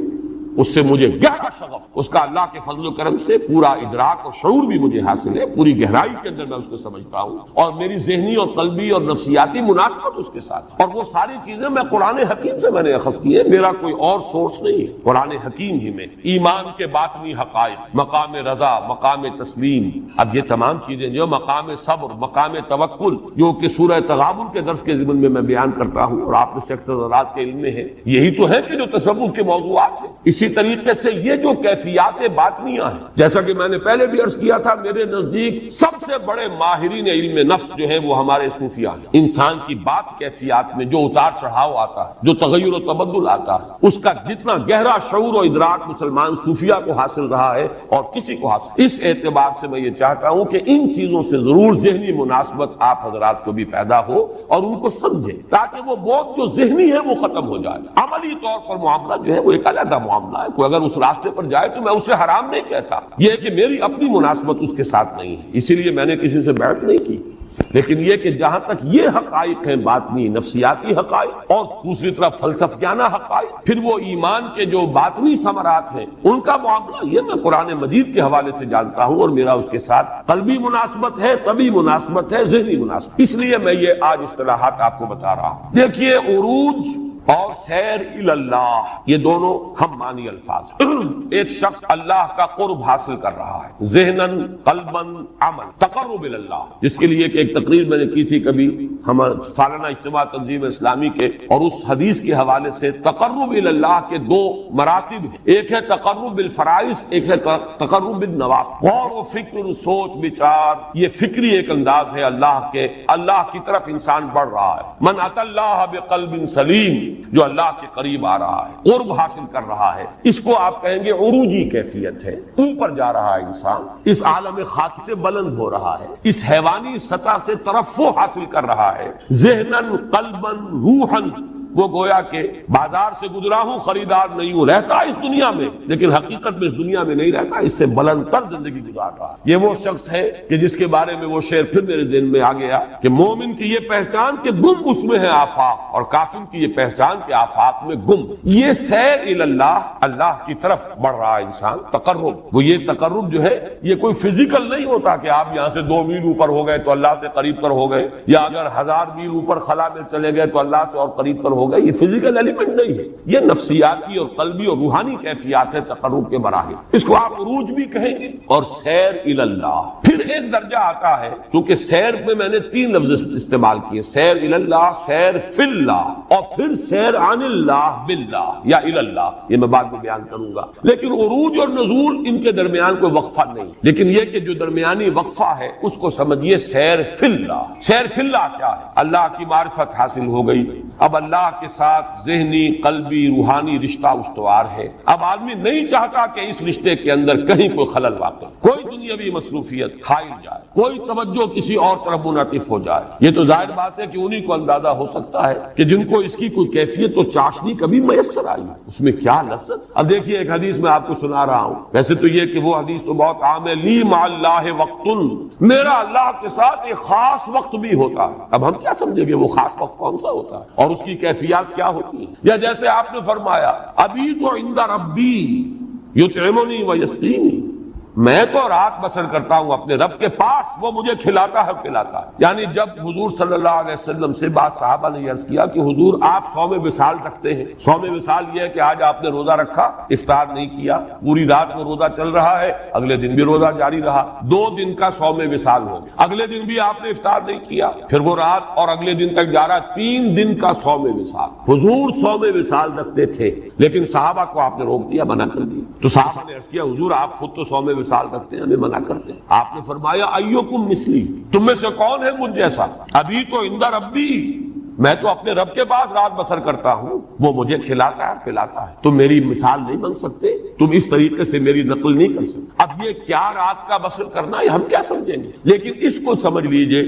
اس سے مجھے گہرا شغف، اس کا اللہ کے فضل و کرم سے پورا ادراک اور شعور بھی مجھے حاصل ہے، پوری گہرائی کے اندر میں اس کو سمجھتا ہوں، اور میری ذہنی اور قلبی اور نفسیاتی مناسبت اس کے ساتھ، اور وہ ساری چیزیں میں قرآن حکیم سے میں نے اخذ کی ہے، میرا کوئی اور سورس نہیں ہے، قرآن حکیم ہی میں ایمان کے باطنی حقائق، مقام رضا، مقام تسلیم، اب یہ تمام چیزیں جو مقام صبر، مقام توکل، جو کہ سورہ تغابن کے درس کے ضمن میں میں بیان کرتا ہوں اور آپ سے اکثر حضرات کے علم میں ہے، یہی تو ہے کہ جو تصوف کے موضوعات ہیں۔ اسی طریقے سے یہ جو کیفیات باطنیہ ہیں، جیسا کہ میں نے پہلے بھی عرض کیا تھا، میرے نزدیک سب سے بڑے ماہرین علم نفس جو ہے وہ ہمارے صوفیاء ہیں۔ انسان کی بات کیفیات میں جو اتار چڑھاؤ آتا ہے، جو تغیر و تبدل آتا ہے، اس کا جتنا گہرا شعور و ادراک مسلمان صوفیاء کو حاصل رہا ہے اور کسی کو حاصل، اس اعتبار سے میں یہ چاہتا ہوں کہ ان چیزوں سے ضرور ذہنی مناسبت آپ حضرات کو بھی پیدا ہو اور ان کو سمجھیں، تاکہ وہ بہت جو ذہنی ہے وہ ختم ہو جائے۔ عملی طور پر معاملہ جو ہے وہ ایک علیحدہ معاملہ ہے، کوئی اگر اس راستے پر جائے تو میں اسے حرام نہیں کہتا، یہ ہے کہ میری اپنی مناسبت اس کے ساتھ نہیں ہے، اسی لیے میں نے کسی سے بیعت نہیں کی۔ لیکن یہ کہ جہاں تک یہ حقائق ہیں باطنی نفسیاتی حقائق اور دوسری طرف فلسفیانہ حقائق، پھر وہ ایمان کے جو باطنی ثمرات ہیں ان کا معاملہ، یہ میں قرآن مجید کے حوالے سے جانتا ہوں اور میرا اس کے ساتھ قلبی مناسبت ہے، طبی مناسبت ہے، ذہنی مناسبت، اس لیے میں یہ آج اصطلاحات آپ کو بتا رہا ہوں۔ دیکھیے، عروج اور سیر الی اللہ یہ دونوں ہم معنی الفاظ ہیں۔ ایک شخص اللہ کا قرب حاصل کر رہا ہے، ذہناً، قلباً، عمل، تقرب الی اللہ، جس کے لیے کہ ایک تقریر میں نے کی تھی کبھی ہمارا سالانہ اجتماع تنظیم اسلامی کے، اور اس حدیث کے حوالے سے تقرب الی اللہ کے دو مراتب ہیں، ایک ہے تقرب بالفرائض، ایک ہے تقرب بالنوافل۔ غور و فکر، سوچ بچار، یہ فکری ایک انداز ہے اللہ کی طرف انسان بڑھ رہا ہے۔ من اتی اللہ بقلب سلیم، جو اللہ کے قریب آ رہا ہے، قرب حاصل کر رہا ہے، اس کو آپ کہیں گے عروجی کیفیت ہے، اوپر جا رہا ہے انسان، اس عالم خاک سے بلند ہو رہا ہے، اس حیوانی سطح سے ترفع حاصل کر رہا ہے، ذہناً، قلباً، روحاً، وہ گویا کہ بازار سے گزرا ہوں، خریدار نہیں ہوں، رہتا اس دنیا میں لیکن حقیقت میں اس دنیا میں نہیں رہتا، اس سے بلند تر زندگی گزار رہا ہے۔ یہ وہ شخص ہے کہ جس کے بارے میں وہ شعر پھر میرے دل میں آ گیا کہ مومن کی یہ پہچان کہ گم اس میں ہے آفاق، اور کافر کی یہ پہچان کہ آفاق میں گم۔ یہ سیر الی اللہ، اللہ کی طرف بڑھ رہا انسان، تقرب، وہ یہ تقرب جو ہے یہ کوئی فزیکل نہیں ہوتا کہ آپ یہاں سے 2 میل اوپر ہو گئے تو اللہ سے قریب تر ہو گئے، یا اگر 1000 میل اوپر خلا میں چلے گئے تو اللہ سے اور قریب تر ہو گئے، یہ فزیکل ایلیمنٹ نہیں ہے، یہ نفسیاتی اور قلبی اور روحانی کیفیات ہے تقرب کے مراحل، اس کو آپ عروج بھی کہیں گے۔ اور سیر الی اللہ، پھر ایک درجہ آتا ہے، کیونکہ سیر میں نے 3 لفظ استعمال کیے، سیر الی اللہ، سیر فی اللہ، اور پھر سیر عن اللہ باللہ یا الی اللہ، یہ میں بعد میں بیان کروں گا۔ لیکن عروج اور نزول ان کے درمیان کوئی وقفہ نہیں، لیکن یہ کہ جو درمیانی وقفہ ہے اس کو سمجھیے سیر فی اللہ۔ سیر فی اللہ کیا ہے؟ اللہ کی معرفت حاصل ہو گئی، اب اللہ کے ساتھ ذہنی، قلبی، روحانی رشتہ استوار ہے، اب آدمی نہیں چاہتا کہ اس رشتے کے اندر کہیں کوئی خلل واقع، کوئی دنیاوی مصروفیت حائل جائے، کوئی توجہ کسی اور طرف منعطف ہو جائے۔ یہ تو ظاہر بات ہے کہ انہی کو اندازہ ہو سکتا ہے کہ جن کو اس کی کوئی کیفیت و چاشنی کبھی میسر آئی، اس میں کیا لذت۔ اب دیکھیے، ایک حدیث میں آپ کو سنا رہا ہوں، ویسے تو یہ کہ وہ حدیث تو بہت عام ہے، لی مع اللہ وقت، میرا اللہ کے ساتھ ایک خاص وقت بھی ہوتا ہے۔ اب ہم کیا سمجھیں گے وہ خاص وقت کون سا ہوتا ہے اور اس کی کیفیات کیا ہوتی ہے؟ یا جیسے آپ نے فرمایا، ابھی تو عند ربی یطعمنی ویسقینی، میں تو رات بسر کرتا ہوں اپنے رب کے پاس، وہ مجھے کھلاتا ہے پلاتا ہے۔ یعنی جب حضور صلی اللہ علیہ وسلم سے بعض صحابہ نے عرض کیا کہ حضور آپ صوم وصال رکھتے ہیں، صوم وصال یہ ہے کہ آج آپ نے روزہ رکھا، افطار نہیں کیا، پوری رات میں روزہ چل رہا ہے، اگلے دن بھی روزہ جاری رہا، 2 دن کا صوم وصال ہو گیا، اگلے دن بھی آپ نے افطار نہیں کیا، پھر وہ رات اور اگلے دن تک جا رہا، 3 دن کا صوم وصال۔ حضور صوم وصال رکھتے تھے لیکن صحابہ کو آپ نے روک دیا، منع کر دیا، تو صحابہ نے عرض کیا حضور آپ خود تو صوم وصال رکھتے ہیں، ہمیں منع کرتے ہیں۔ آپ نے فرمایا ایوکم مثلی، تم میں سے کون ہے مجھ جیسا، ابھی تو عند ربی، میں تو اپنے رب کے پاس رات بسر کرتا ہوں، وہ مجھے کھلاتا ہے پلاتا ہے، تم میری مثال نہیں بن سکتے۔ تم اس طریقے سے میری نقل نہیں کر سکتے۔ اب یہ کیا رات کا بسر کرنا ہے ہم کیا سمجھیں گے، لیکن اس کو سمجھ لیجئے۔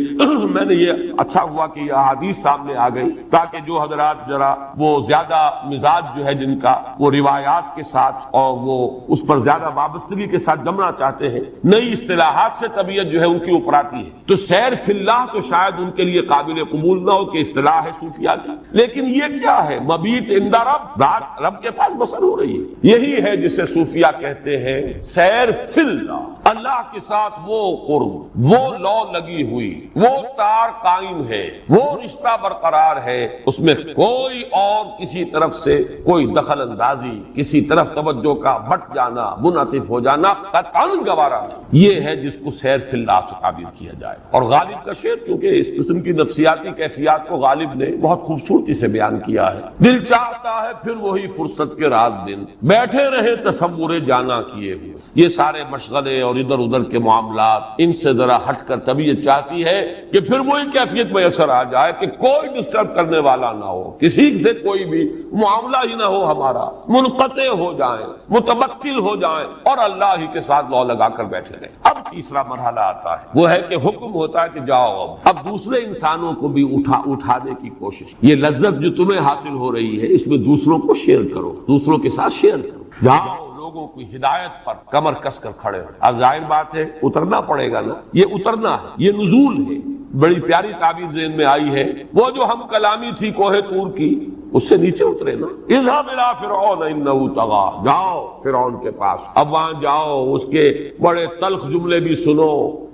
میں نے یہ اچھا ہوا کہ یہ احادیث سامنے آ گئی تاکہ جو حضرات ذرا وہ زیادہ مزاج جو ہے جن کا وہ روایات کے ساتھ اور وہ اس پر زیادہ وابستگی کے ساتھ جمنا چاہتے ہیں، نئی اصطلاحات سے طبیعت جو ہے ان کی اوپر آتی ہے، تو سیر فی اللہ تو شاید ان کے لیے قابل قبول نہ ہو کہ اصطلاح ہے صوفیاء کی، لیکن یہ کیا ہے، مبیت عند رب، رات رب کے پاس بسر ہو رہی ہے، یہی ہے جسے صوفیاء کہتے ہیں سیر فی اللہ، اللہ کے ساتھ وہ قرب، وہ لو لگی ہوئی، وہ تار قائم ہے، وہ رشتہ برقرار ہے، اس میں کوئی اور کسی طرف سے کوئی دخل اندازی، کسی طرف توجہ کا بٹ جانا، منعطف ہو جانا قطعاً گوارا نہیں۔ یہ ہے جس کو سیر فی اللہ سے تعبیر کیا جائے۔ اور غالب کا شعر چونکہ اس قسم کی نفسیاتی کیفیات کو غالب نے بہت خوبصورتی سے بیان کیا ہے، دل چاہتا ہے پھر وہی فرصت کے رات دن، بیٹھے رہے تصور جانا کیے ہوئے۔ یہ سارے مشغلے اور ادھر ادھر کے معاملات، ان سے ذرا ہٹ کر طبیعت چاہتی ہے کہ پھر وہی کیفیت میسر آ جائے کہ کوئی ڈسٹرب کرنے والا نہ ہو، کسی سے کوئی بھی معاملہ ہی نہ ہو، ہمارا منقطع ہو جائیں، متبتل ہو جائیں اور اللہ ہی کے ساتھ لو لگا کر بیٹھے رہیں۔ اب تیسرا مرحلہ آتا ہے، وہ ہے کہ حکم ہوتا ہے کہ جاؤ اب دوسرے انسانوں کو بھی اٹھانے کی کوشش، یہ لذت جو تمہیں حاصل ہو رہی ہے اس میں دوسروں کو شیئر کرو، دوسروں کے ساتھ شیئر کرو، جاؤ لوگوں کی ہدایت پر کمر کس کر کھڑے ہو۔ اب ظاہر بات ہے اترنا پڑے گا نا، یہ اترنا ہے، یہ نزول ہے۔ بڑی پیاری تعبیر ذہن میں آئی ہے، وہ جو ہم کلامی تھی کوہ طور کی، اس سے نیچے اترے نا، اذهب الى فرعون انه طغى، جاؤ فرعون کے پاس، اب وہاں جاؤ، اس کے بڑے تلخ جملے بھی سنو،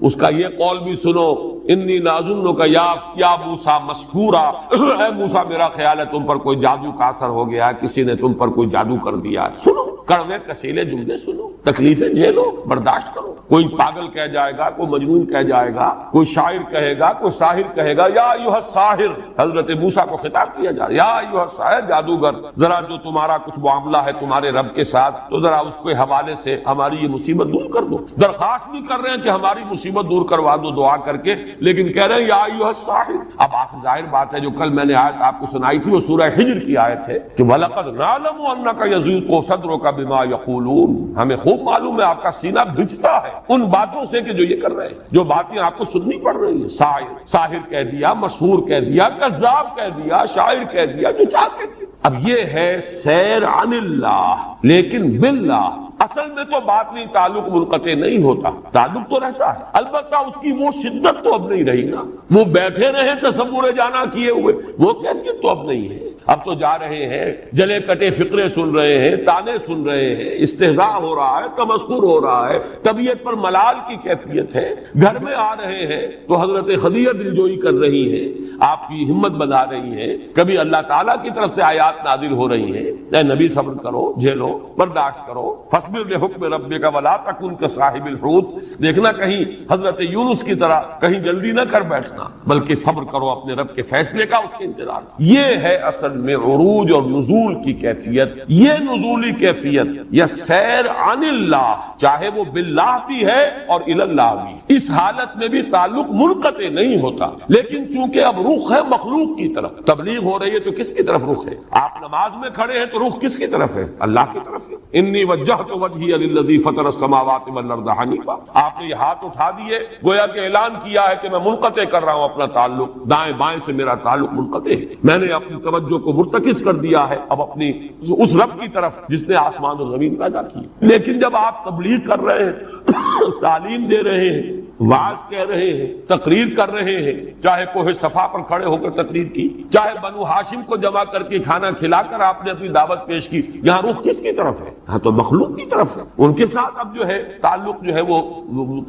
اس کا یہ قول بھی سنو، انی ناظنک یا موسیٰ مسحورا، اے موسیٰ میرا خیال ہے تم پر کوئی جادو کا اثر ہو گیا، کسی نے تم پر کوئی جادو کر دیا، سنو کڑوے کسیلے جملے سنو، تکلیفیں جھیلو، برداشت کرو۔ کوئی پاگل کہہ جائے گا، کوئی مجنون کہہ جائے گا، کوئی شاعر کہے گا، کوئی ساحر کہے گا، یا ایھا الساحر، حضرت موسیٰ کو خطاب کیا جا رہا ہے، یا ایھا الساحر جادوگر، ذرا جو تمہارا کچھ معاملہ ہے تمہارے رب کے ساتھ تو ذرا اس کے حوالے سے ہماری یہ مصیبت دور کر دو۔ درخواست بھی کر رہے ہیں کہ ہماری مصیبت دور کروا دو دعا کر کے، لیکن کہہ رہے ہیں یا ایھا الساحر۔ اب آپ ظاہر بات ہے جو کل میں نے آیت آپ کو سنائی تھی وہ سورہ حجر کی آیت ہے کہ وَلَقَدْ نَعْلَمُ أَنَّكَ يَضِيقُ صَدْرُكَ بِمَا يَقُولُونَ، ہمیں خوب معلوم ہے آپ کا سینہ بھجتا ہے ان باتوں سے کہ جو یہ کر رہے ہیں، جو باتیں آپ کو سننی پڑ رہی ہیں، ساحر کہہ دیا، مسحور کہہ دیا، کذاب کہہ دیا، شاعر کہہ دیا، جو چاہتے تھے۔ اب یہ ہے سیر عن اللہ، لیکن باللہ اصل میں تو بات نہیں، تعلق منقطع نہیں ہوتا، تعلق تو رہتا ہے، البتہ اس کی وہ شدت تو اب نہیں رہی نا، وہ بیٹھے رہے تصور جانا کیے ہوئے، وہ کیفیت تو اب نہیں ہے۔ اب تو جا رہے ہیں، جلے کٹے فقرے سن رہے ہیں، تانے سن رہے ہیں، استہزاء ہو رہا ہے، تمسخر ہو رہا ہے، طبیعت پر ملال کی کیفیت ہے، گھر میں آ رہے ہیں تو حضرت خدیجہ دلجوئی کر رہی ہیں، آپ کی ہمت بنا رہی ہیں، کبھی اللہ تعالیٰ کی طرف سے آیات نازل ہو رہی ہیں، اے نبی صبر کرو، جھیلو، برداشت کرو، فاصبر لحکم ربک ولا تکن کصاحب الحوت، دیکھنا کہیں حضرت یونس کی طرح کہیں جلدی نہ کر بیٹھنا، بلکہ صبر کرو اپنے رب کے فیصلے کا، اس کے انتظار۔ یہ ہے اصل میں عروج اور نزول کی کیفیت، یہ نزولی کیفیت یا سیر عن اللہ، چاہے وہ باللہ بھی ہے اور الی اللہ بھی، اس حالت میں بھی تعلق منقطع نہیں ہوتا، لیکن چونکہ اب رخ ہے مخلوق کی طرف، تبلیغ ہو رہی ہے تو کس کی طرف رخ ہے؟ آپ نماز میں کھڑے ہیں تو رخ کس کی طرف ہے؟ اللہ کی طرف ہے۔ انی وجہت وجہی للذی فطر السماوات والارض حنیفا، آپ نے یہ ہاتھ اٹھا دیے، گویا کہ اعلان کیا ہے کہ میں منقطع کر رہا ہوں اپنا تعلق، دائیں بائیں سے میرا تعلق منقطع ہے، میں نے اپنی توجہ کو مرتکز کر دیا ہے اب اپنی اس رب کی طرف جس نے آسمان و زمین پیدا کی۔ لیکن جب آپ تبلیغ کر رہے ہیں، تعلیم دے رہے ہیں، وعظ کہہ رہے ہیں، تقریر کر رہے ہیں، چاہے کوہ صفا پر کھڑے ہو کر تقریر کی، چاہے بنو ہاشم کو جمع کر کے کھانا کھلا کر آپ نے اپنی دعوت پیش کی، یہاں رخ کس کی طرف ہے؟ ہاں تو مخلوق کی طرف ہے، ان کے ساتھ اب جو ہے تعلق جو ہے وہ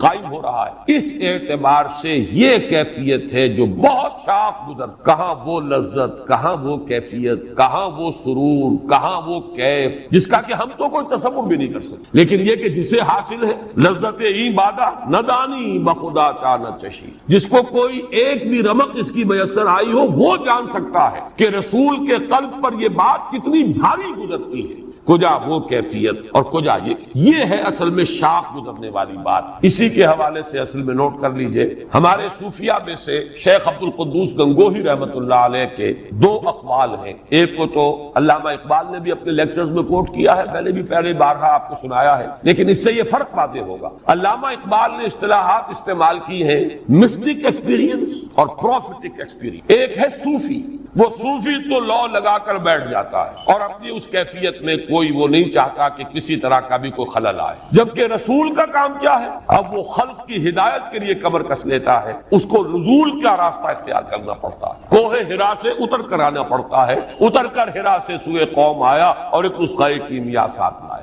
قائم ہو رہا ہے۔ اس اعتبار سے یہ کیفیت ہے جو بہت شاخ گزر، کہاں وہ لذت، کہاں وہ کیفیت، کہاں وہ سرور، کہاں وہ کیف جس کا کہ ہم تو کوئی تصور بھی نہیں کر سکتے، لیکن یہ کہ جسے حاصل ہے لذت ای بادہ نہ دانی بخدا تا نہ چشی، جس کو کوئی ایک بھی رمق اس کی میسر آئی ہو وہ جان سکتا ہے کہ رسول کے قلب پر یہ بات کتنی بھاری گزرتی ہے، کجا وہ کیفیت اور کجا یہ ہے اصل میں شاخ گزرنے والی بات. اسی کے حوالے سے اصل میں نوٹ کر لیجئے ہمارے صوفیہ میں سے شیخ عبد القدوس گنگوہی رحمۃ اللہ علیہ کے دو اقوال ہیں. ایک کو تو علامہ اقبال نے بھی اپنے لیکچرز میں کوٹ کیا ہے، میں نے بھی پہلے بارہا آپ کو سنایا ہے، لیکن اس سے یہ فرق واضح ہوگا. علامہ اقبال نے اصطلاحات استعمال کی ہیں مسٹک ایکسپیرینس اور پروفیٹک ایکسپیرینس. ایک ہے صوفی، وہ صوفی تو لو لگا کر بیٹھ جاتا ہے اور اپنی اس کیفیت میں کوئی وہ نہیں چاہتا کہ کسی طرح کا بھی کوئی خلل آئے. جبکہ رسول کا کام کیا ہے؟ اب وہ خلق کی ہدایت کے لیے کمر کس لیتا ہے، اس کو نزول کا راستہ اختیار کرنا پڑتا ہے. کوہ ہرا سے اتر کر آنا پڑتا ہے، اتر کر ہرا سے سوئے قوم آیا اور ایک نسخہ کیمیا ساتھ لایا.